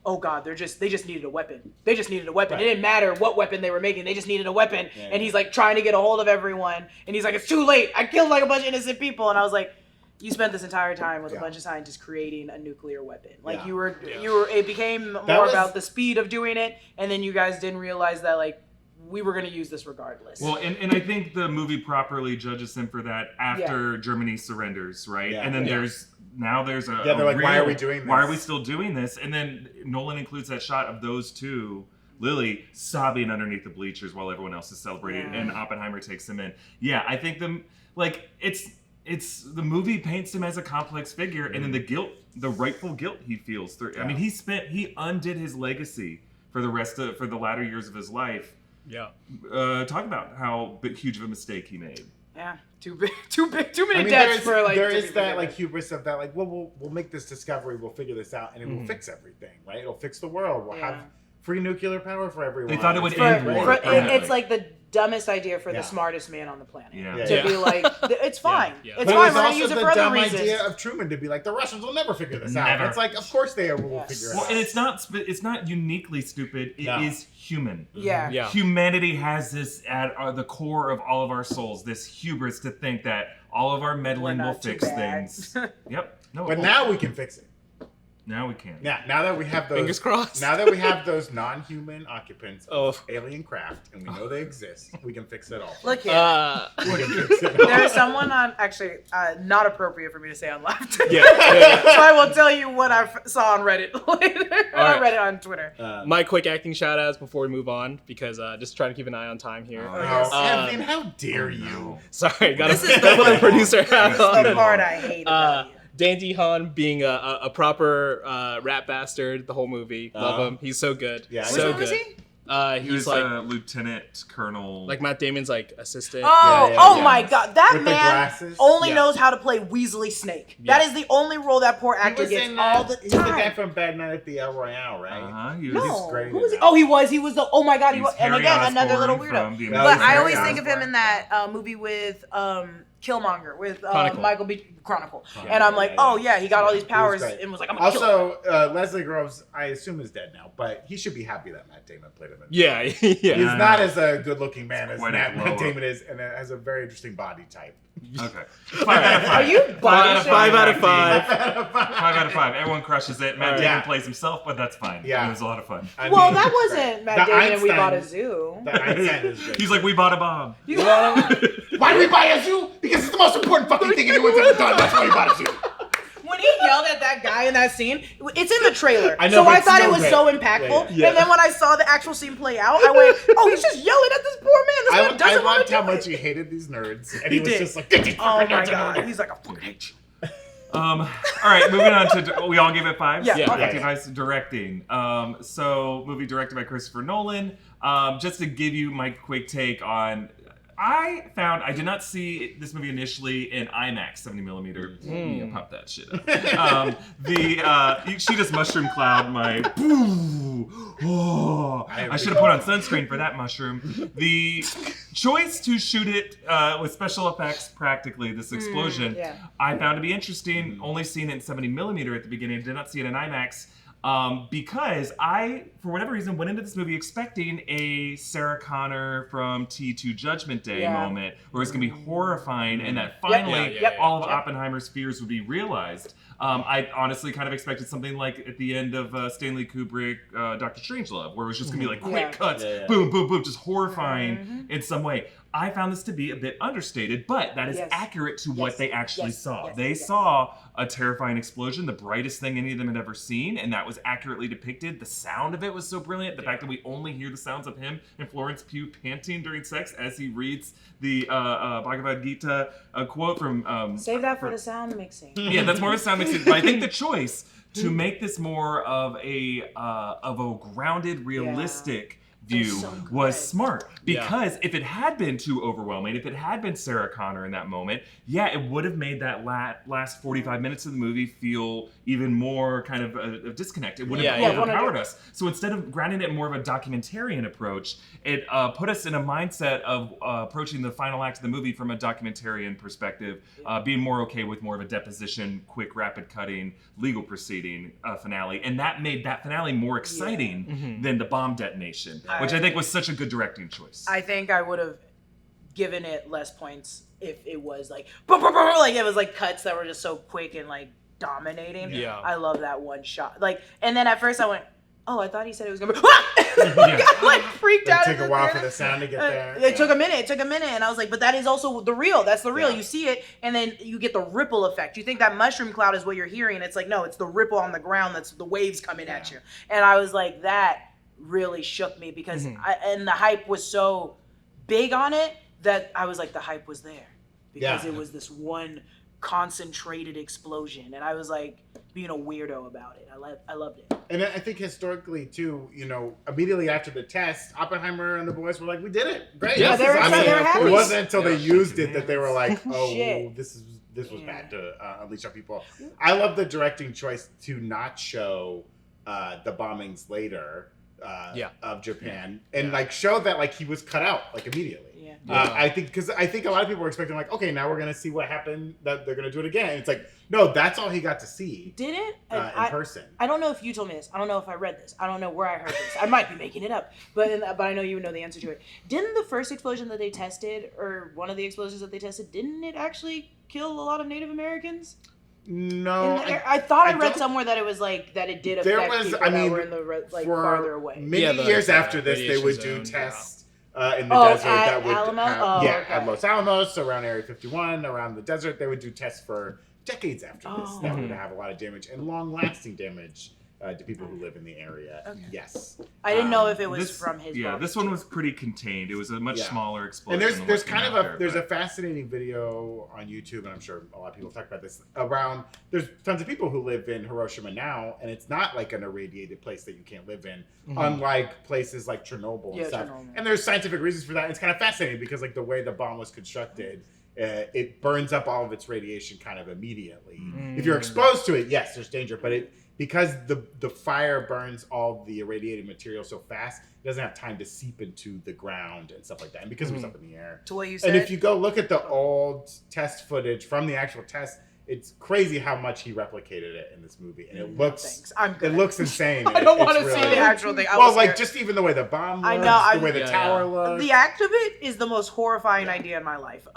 oh God, they just needed a weapon. They just needed a weapon. It didn't matter what weapon they were making. They just needed a weapon. Yeah. And he's like trying to get a hold of everyone. And he's like, it's too late. I killed like a bunch of innocent people. And I was like, you spent this entire time with a bunch of scientists creating a nuclear weapon. Like you were, it became more about the speed of doing it. And then you guys didn't realize that like, we were going to use this regardless. Well, and I think the movie properly judges him for that after Germany surrenders, right? Yeah. And then there's a they're like, why are we doing this? Why are we still doing this? And then Nolan includes that shot of those two, Lily sobbing underneath the bleachers while everyone else is celebrating, and Oppenheimer takes him in. Yeah, I think it's the movie paints him as a complex figure, and then the rightful guilt he feels through. I mean, he undid his legacy for the latter years of his life. Yeah. Talk about how huge of a mistake he made. Yeah. Too many deaths for like. There is that like hubris of that like, well, we'll make this discovery, we'll figure this out, and it will fix everything, right? It'll fix the world. We'll have free nuclear power for everyone. They thought it would end war. It's like the dumbest idea for the smartest man on the planet. To be like, it's fine. Yeah. It's fine. We're gonna use it for other reasons. The dumb idea of Truman to be like, the Russians will never figure this out. It's like, of course they will figure it out. And it's not uniquely stupid. It is human. Yeah. Humanity has this at the core of all of our souls, this hubris to think that all of our meddling will fix things. Yep. No, but now we can fix it. Now we can. Yeah, now that we have those fingers crossed. Now that we have those non-human occupants of alien craft, and we know they exist, we can fix it all. Look here. There's someone on actually not appropriate for me to say on live. So I will tell you what I saw on Reddit later. I read it on Twitter. My quick acting shout outs before we move on, because just trying to keep an eye on time here. Kevin, how dare you? Sorry, gotta put the producer hat on. This is the part I hate about you. Dandy Han being a proper rat bastard the whole movie. Love him. He's so good. Yeah, so good. Was he? He's like a lieutenant colonel. Like Matt Damon's like assistant. My God. That with man only knows how to play Weasley Snake. That is the only role that poor actor gets all the time. He's the guy from Bad Night at the El Royale, right? He was great. Who was he? Oh, he was. He was the. Oh my God. He was. And again, another little weirdo. But I always think of him in that movie with Killmonger with Michael B. Chronicle. And I'm like, he got all these powers and was like, I'm gonna kill him. Leslie Groves, I assume is dead now, but he should be happy that Matt Damon played him. He's not as a good-looking man as Matt Damon is, and has a very interesting body type. Okay. 5 out of 5. Are you body 5 out of 5. 5 out of 5. Everyone crushes it. Matt Damon plays himself, but that's fine. Yeah. It was a lot of fun. That wasn't Matt Damon and We Bought a Zoo. He's like, we bought a bomb. Why did we buy a zoo? Because it's the most important fucking thing anyone's ever done. That's why we bought a zoo. When he yelled at that guy in that scene, it's in the trailer. I know, so I thought it was so impactful. And then when I saw the actual scene play out, I went, he's just yelling at this poor man. This man doesn't want to do how much he hated these nerds. And he was just like, oh my God. He's like, I fucking hate you. All right, moving on to, we all gave it 5? Yeah. Nice directing. So, movie directed by Christopher Nolan. Just to give you my quick take on, I did not see this movie initially in IMAX 70mm. Yeah, pop that shit up. She just mushroom cloud my boo. I should have put on sunscreen for that mushroom. The choice to shoot it with special effects, practically this explosion, I found to be interesting. Only seen it in 70mm at the beginning. Did not see it in IMAX. Because I, for whatever reason, went into this movie expecting a Sarah Connor from T2 Judgment Day moment where it's going to be horrifying and that finally all of Oppenheimer's fears would be realized. I honestly kind of expected something like at the end of Stanley Kubrick, Dr. Strangelove, where it was just going to be like quick cuts, boom, boom, boom, just horrifying in some way. I found this to be a bit understated, but that is Yes. accurate to Yes. what they actually Yes. saw. Yes. They Yes. saw a terrifying explosion, the brightest thing any of them had ever seen, and that was accurately depicted. The sound of it was so brilliant. The fact that we only hear the sounds of him and Florence Pugh panting during sex as he reads the Bhagavad Gita quote from... Save that for the sound mixing. Yeah, that's more of a sound mixing. But I think the choice to make this more of a grounded, realistic view so good. was smart, because if it had been too overwhelming, if it had been Sarah Connor in that moment, it would have made that last 45 minutes of the movie feel even more kind of a disconnect. It would have overpowered us. So instead of grounding it more of a documentarian approach, it put us in a mindset of approaching the final act of the movie from a documentarian perspective, being more okay with more of a deposition, quick, rapid cutting, legal proceeding finale. And that made that finale more exciting than the bomb detonation, which I think was such a good directing choice. I think I would have given it less points if it was like, like it was like cuts that were just so quick and like dominating. Yeah. I love that one shot. Like, and then at first I went, oh, I thought he said it was gonna be. I like freaked out. It took a while for the sound to get there. It took a minute. And I was like, but that is also the real. That's the real. You see it, and then you get the ripple effect. You think that mushroom cloud is what you're hearing. It's like, no, it's the ripple on the ground. That's the waves coming at you. And I was like, that really shook me because and the hype was so big on it that I was like, the hype was there because it was this one concentrated explosion, and I was like being a weirdo about it. I loved it. And I think historically too, immediately after the test, Oppenheimer and the boys were like, "We did it, great." Yeah, they were happy. It wasn't until they used it that they were like, "Oh, Shit. this was bad to unleash on people." I love the directing choice to not show the bombings later of Japan and like show that like he was cut out like immediately. I think a lot of people were expecting like, okay, now we're gonna see what happened, that they're gonna do it again. And it's like, no, that's all he got to see. Did it? In person. I don't know if you told me this. I don't know if I read this. I don't know where I heard this. I might be making it up, but I know you would know the answer to it. Didn't the first explosion that they tested, or one of the explosions that they tested, didn't it actually kill a lot of Native Americans? No, I thought I read somewhere that it was like that it did affect people that were in the farther away. Many years after this, they would do tests. In the desert, at that would Alamo? at Los Alamos, around Area 51, around the desert, they would do tests for decades after this. That would have a lot of damage and long-lasting damage to people who live in the area. Okay. Yes, I didn't know if it was from his. Yeah, this one was pretty contained. It was a much smaller explosion. And there's kind of a fascinating video on YouTube, and I'm sure a lot of people talk about this. There's tons of people who live in Hiroshima now, and it's not like an irradiated place that you can't live in, unlike places like Chernobyl and stuff. Chernobyl. And there's scientific reasons for that. And it's kind of fascinating because like the way the bomb was constructed, it burns up all of its radiation kind of immediately. If you're exposed to it, yes, there's danger, but because the fire burns all the irradiated material so fast, it doesn't have time to seep into the ground and stuff like that. And because it was up in the air. To what you said. And if you go look at the old test footage from the actual test, it's crazy how much he replicated it in this movie, and it looks insane. I don't want to see the actual thing. Just even the way the bomb looks, the way the tower looks. The act of it is the most horrifying idea in my life.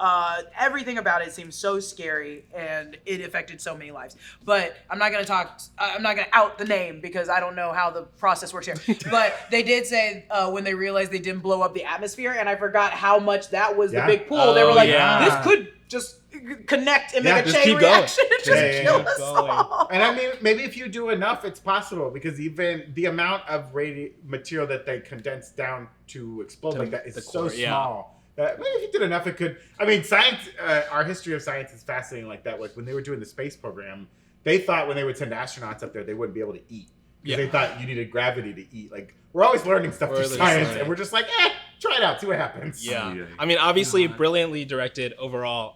Everything about it seems so scary, and it affected so many lives. But I'm not gonna out the name because I don't know how the process works here. But they did say when they realized they didn't blow up the atmosphere, and I forgot how much that was the big pool. They were like, this could just connect and make a chain reaction and just kill us all. And I mean, maybe if you do enough, it's possible, because even the amount of material that they condense down to explode like that is so small. Maybe if you did enough, it could. I mean, science. Our history of science is fascinating like that. Like when they were doing the space program, they thought when they would send astronauts up there, they wouldn't be able to eat. They thought you needed gravity to eat. Like, we're always learning stuff through science, and we're just like, try it out, see what happens. Yeah. I mean, obviously, brilliantly directed overall.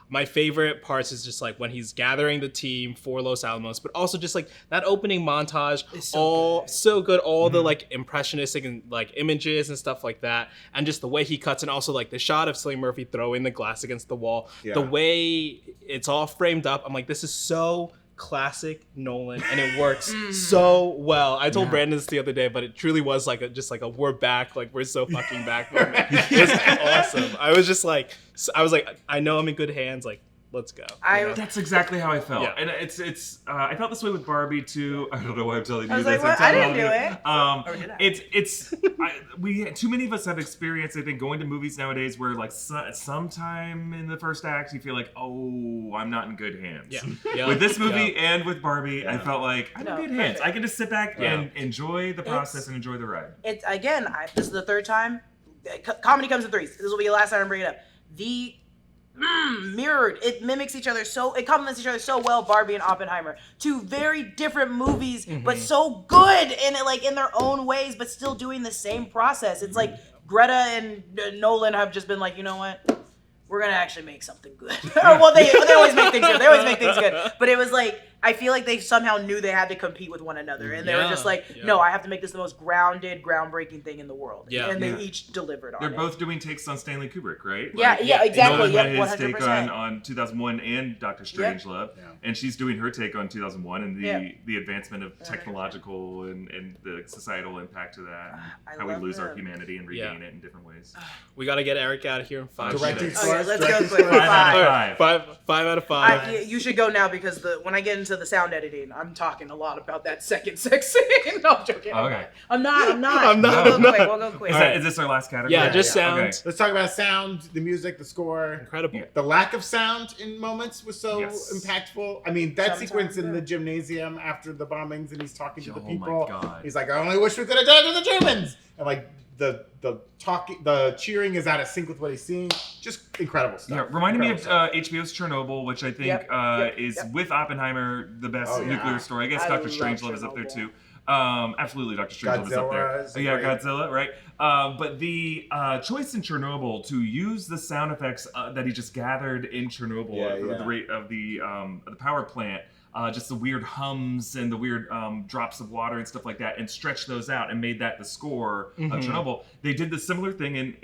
My favorite parts is just like when he's gathering the team for Los Alamos, but also just like that opening montage, so good. All the like impressionistic and like images and stuff like that, and just the way he cuts, and also like the shot of Cillian Murphy throwing the glass against the wall, the way it's all framed up. I'm like, this is so classic Nolan, and it works so well. I told Brandon this the other day, but it truly was like a we're back, like we're so fucking back moment. It was awesome. I was like, I know I'm in good hands. Like, let's go. That's exactly how I felt, Yeah. and it's. I felt this way with Barbie too. I don't know why I'm telling you I was this. like, what? I didn't do it. Or did I? It's. Too many of us have experienced, I think, going to movies nowadays where like sometime in the first act you feel like, oh, I'm not in good hands. Yeah. With this movie and with Barbie, I felt like I'm in good hands. perfect. I can just sit back and enjoy the process and enjoy the ride. It's again. This is the third time. Comedy comes in threes. This will be the last time I bring it up. The mirrored. It mimics each other it complements each other so well. Barbie and Oppenheimer, two very different movies, but so good in it, like in their own ways, but still doing the same process. It's like Greta and Nolan have just been like, you know what? We're gonna actually make something good. Well, they always make things good. They always make things good. But it was like, I feel like they somehow knew they had to compete with one another, and they were just like, no, I have to make this the most grounded, groundbreaking thing in the world. Yeah. And they each delivered on it. They're both doing takes on Stanley Kubrick, right? Yeah, exactly. Nolan had his 100%. take on 2001 and Doctor Strangelove, and she's doing her take on 2001 and the advancement of technological and the societal impact of that, how we lose our humanity and regain it in different ways. We got to get Erik out of here in 5 Directing minutes. scores. Let's go quick. 5 out of 5. 5 out of 5. You should go now because when I get into the sound editing, I'm talking a lot about that second sex scene. No, I'm joking. Okay. I'm not. We'll go quick. Is this our last category? Yeah, just sound. Okay. Let's talk about sound, the music, the score. Incredible. The lack of sound in moments was so Yes. impactful. I mean, that Sometimes, sequence in yeah. the gymnasium after the bombings and he's talking to the Oh my people. God. He's like, I only wish we could have done it to the Germans. And like the cheering is out of sync with what he's seeing. Just incredible stuff. Yeah, reminding me of Incredible HBO's Chernobyl, which I think is Yep. with Oppenheimer the best nuclear story. I guess I Doctor love Strangelove is up there Chernobyl. too. Absolutely, Doctor Strangelove is up there. Godzilla is Yeah, great. Godzilla, right? But the choice in Chernobyl to use the sound effects that he just gathered in Chernobyl of the rate of the power plant. Just the weird hums and the weird drops of water and stuff like that, and stretched those out and made that the score of Chernobyl. They did the similar thing in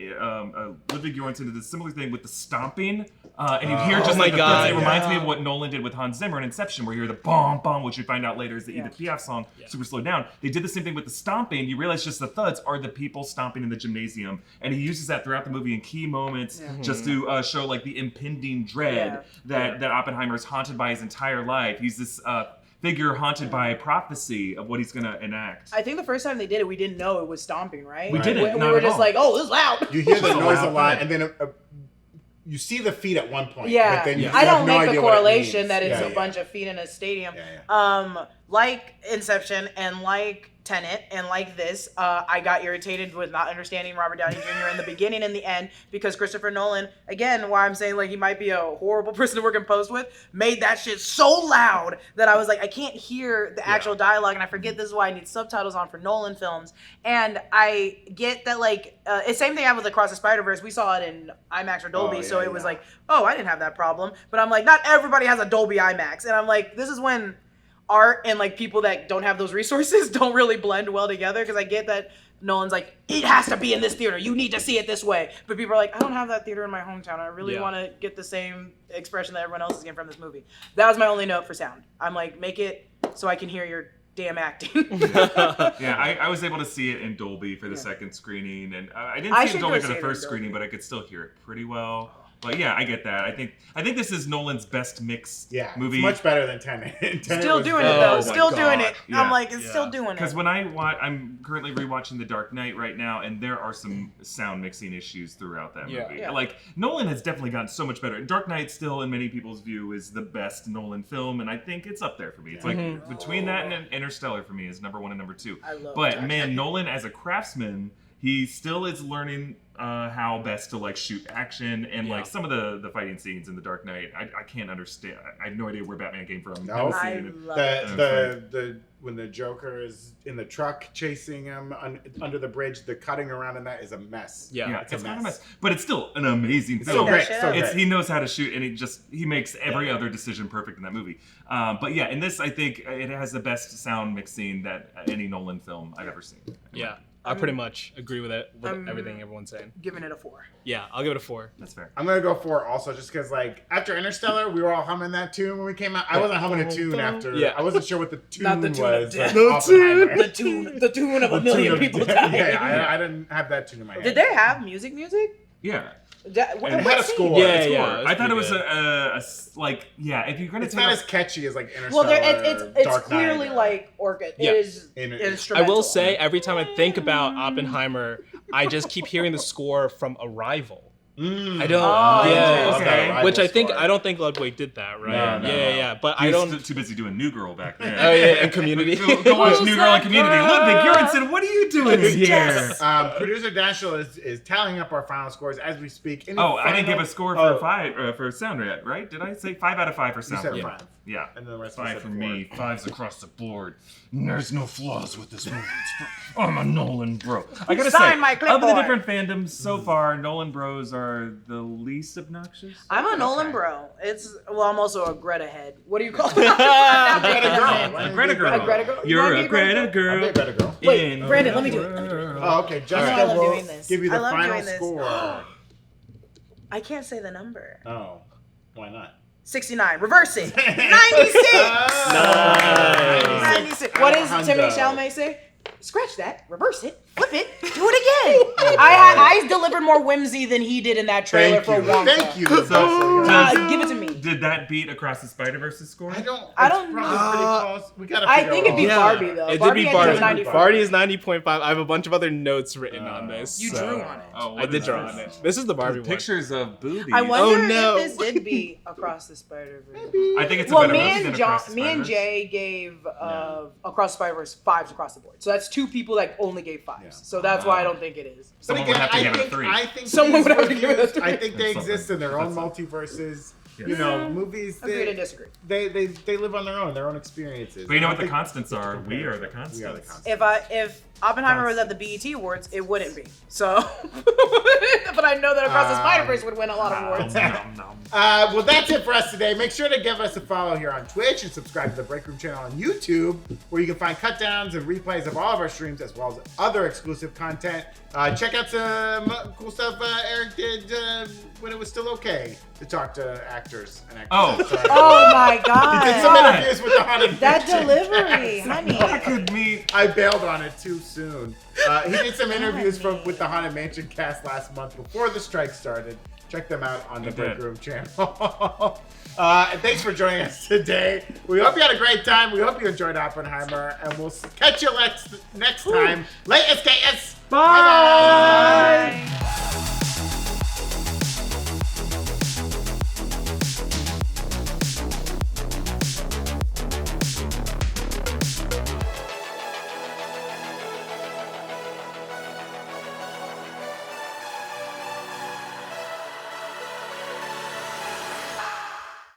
Ludwig Göransson did the similar thing with the stomping, and you hear just my like the God, it reminds me of what Nolan did with Hans Zimmer in Inception, where you hear the bomb bomb, which you find out later is the Edith Piaf song, super slowed down. They did the same thing with the stomping. You realize just the thuds are the people stomping in the gymnasium, and he uses that throughout the movie in key moments, just to show like the impending dread that Oppenheimer is haunted by his entire life. He's this figure haunted by a prophecy of what he's going to enact. I think the first time they did it, we didn't know it was stomping, right? We didn't, We not were at just all. like, oh, this is loud. You hear the Just a noise a loud lot, thud. and then you see the feet at one point. Yeah, but then you I have don't no make the idea what it correlation means. that it's Yeah, a bunch of feet in a stadium. Yeah, Like Inception and like Tenet and like this, I got irritated with not understanding Robert Downey Jr. in the beginning and the end because Christopher Nolan, again, why I'm saying like he might be a horrible person to work in post with, made that shit so loud that I was like, I can't hear the actual dialogue, and I forget this is why I need subtitles on for Nolan films. And I get that like it's same thing I have with Across the Spider-Verse. We saw it in IMAX or Dolby, so it was like, oh, I didn't have that problem. But I'm like, not everybody has a Dolby IMAX, and I'm like, this is when art and like people that don't have those resources don't really blend well together, because I get that Nolan's like, it has to be in this theater, you need to see it this way, but people are like, I don't have that theater in my hometown, I really want to get the same expression that everyone else is getting from this movie. That was my only note for sound. I'm like, make it so I can hear your damn acting. Yeah, I was able to see it in Dolby for the second screening, and I didn't see it in Dolby for the first screening, but I could still hear it pretty well. But yeah, I get that. I think this is Nolan's best mixed movie. It's much better than Tenet. Still doing it though. my Still doing God. it. Yeah. I'm like, it's still doing it. Because when I'm currently rewatching The Dark Knight right now, and there are some sound mixing issues throughout that movie. Yeah. Like Nolan has definitely gotten so much better. Dark Knight still, in many people's view, is the best Nolan film, and I think it's up there for me. It's like between that and Interstellar for me is number 1 and number 2. I love But Dark man, Knight. Nolan as a craftsman, he still is learning how best to like shoot action and like some of the fighting scenes in The Dark Knight. I can't understand. I have no idea where Batman came from. No. Never I seen it. love it. The when the Joker is in the truck chasing him under the bridge, the cutting around in that is a mess. Yeah, it's it's a kind of mess. mess, but it's still an amazing So film. great, shit so up. great. He knows how to shoot, and he makes every other decision perfect in that movie. But yeah, in this, I think it has the best sound mixing that any Nolan film I've ever seen. Yeah, I pretty much agree with it, with everything everyone's saying. Giving it a 4. Yeah, I'll give it a 4. That's fair. I'm gonna go 4 also, just because like after Interstellar, we were all humming that tune when we came out. I wasn't humming a tune after. Yeah. I wasn't sure what the tune Not the tune of was. death. like, Oppenheimer. The tune of a million people dying. Yeah, I didn't have that tune in my head. Did they have music? Yeah. It had a score. Yeah. I thought it was if you're gonna It's take not a- as catchy as like Well, Interstellar. it's Dark Knight, clearly like orchid. Yeah. It is In- instrumental. I will say, every time I think about Oppenheimer, I just keep hearing the score from Arrival. I don't. Oh, yeah. okay. Which I don't think Ludwig did that, right? No. Yeah. But He I was don't. too busy doing New Girl back then. Oh yeah, and Community. Go watch New Girl and Community. Ludwig Göransson, what are you doing here? Producer Dashiell is tallying up our final scores as we speak. I didn't give a score for 5 for sound yet, right? Did I say 5 out of 5 for You sound? said Yeah. 5. Yeah. And then the rest 5 was for at me. 5's across the board. There's no flaws with this movie. I'm a Nolan bro. I gotta say, Sign my of the clipboard. different fandoms so far, Nolan bros are the least obnoxious. I'm a Nolan bro. I'm also a Greta head. What do you call it? Greta girl. A Greta girl. A Greta girl? You You're wanna a be a Greta Greta girl. I'll be a Greta girl. Wait, Brandon, let me do it. Oh, okay. I Jessica love will doing this. give you I the love final doing this. score. I can't say the number. Oh, why not? 69. Reverse it. 96. Nice. 96. What does Timothy Chalamet say? Scratch that, reverse it, flip it, do it again. I delivered more whimsy than he did in that trailer for Wonka. Thank you. Give it to me. Did that beat Across the Spider-Verse's score? I don't know. Pretty close. We gotta I figure think it'd be out. Barbie though. It did Barbie be had Barbie. 95. Barbie is 90.5. I have a bunch of other notes written on this. You so- drew on it. Oh, what I did is draw this? on it. This is the Barbie one. Pictures of boobies. I wonder no. if this did be Across the Spider-Verse. I think it's a Well, better me movie and than John, Across the me and Spider-Verse. Jay gave Across the Spider-Verse 5s across the board. So that's 2 people that only gave 5s. Yeah. So that's why I don't think it is. But Someone again, would have to give it a 3. I think Someone these would have to give it a reviews, 3. I think they That's exist in their own something. multiverses. Yes. You know, movies. Agree to disagree. They live on their own experiences. But you know I what the think- constants are? We are the constants. We are the constants. If Oppenheimer was at the BET Awards, it wouldn't be. So, but I know that Across the Spider-Verse would win a lot of awards. Well, that's it for us today. Make sure to give us a follow here on Twitch and subscribe to the Breakroom channel on YouTube, where you can find cut downs and replays of all of our streams, as well as other exclusive content. Check out some cool stuff Erik did when it was still okay to talk to actors and actresses. Oh. Sorry. Oh my He did some god. interviews with the Haunted That Mansion delivery, cast. honey. That could mean. I bailed on it too soon. He did some interviews with the Haunted Mansion cast last month before the strike started. Check them out on the You did. Breakroom channel. And thanks for joining us today. We hope you had a great time. We hope you enjoyed Oppenheimer, and we'll catch you next time. Latest KS. Bye.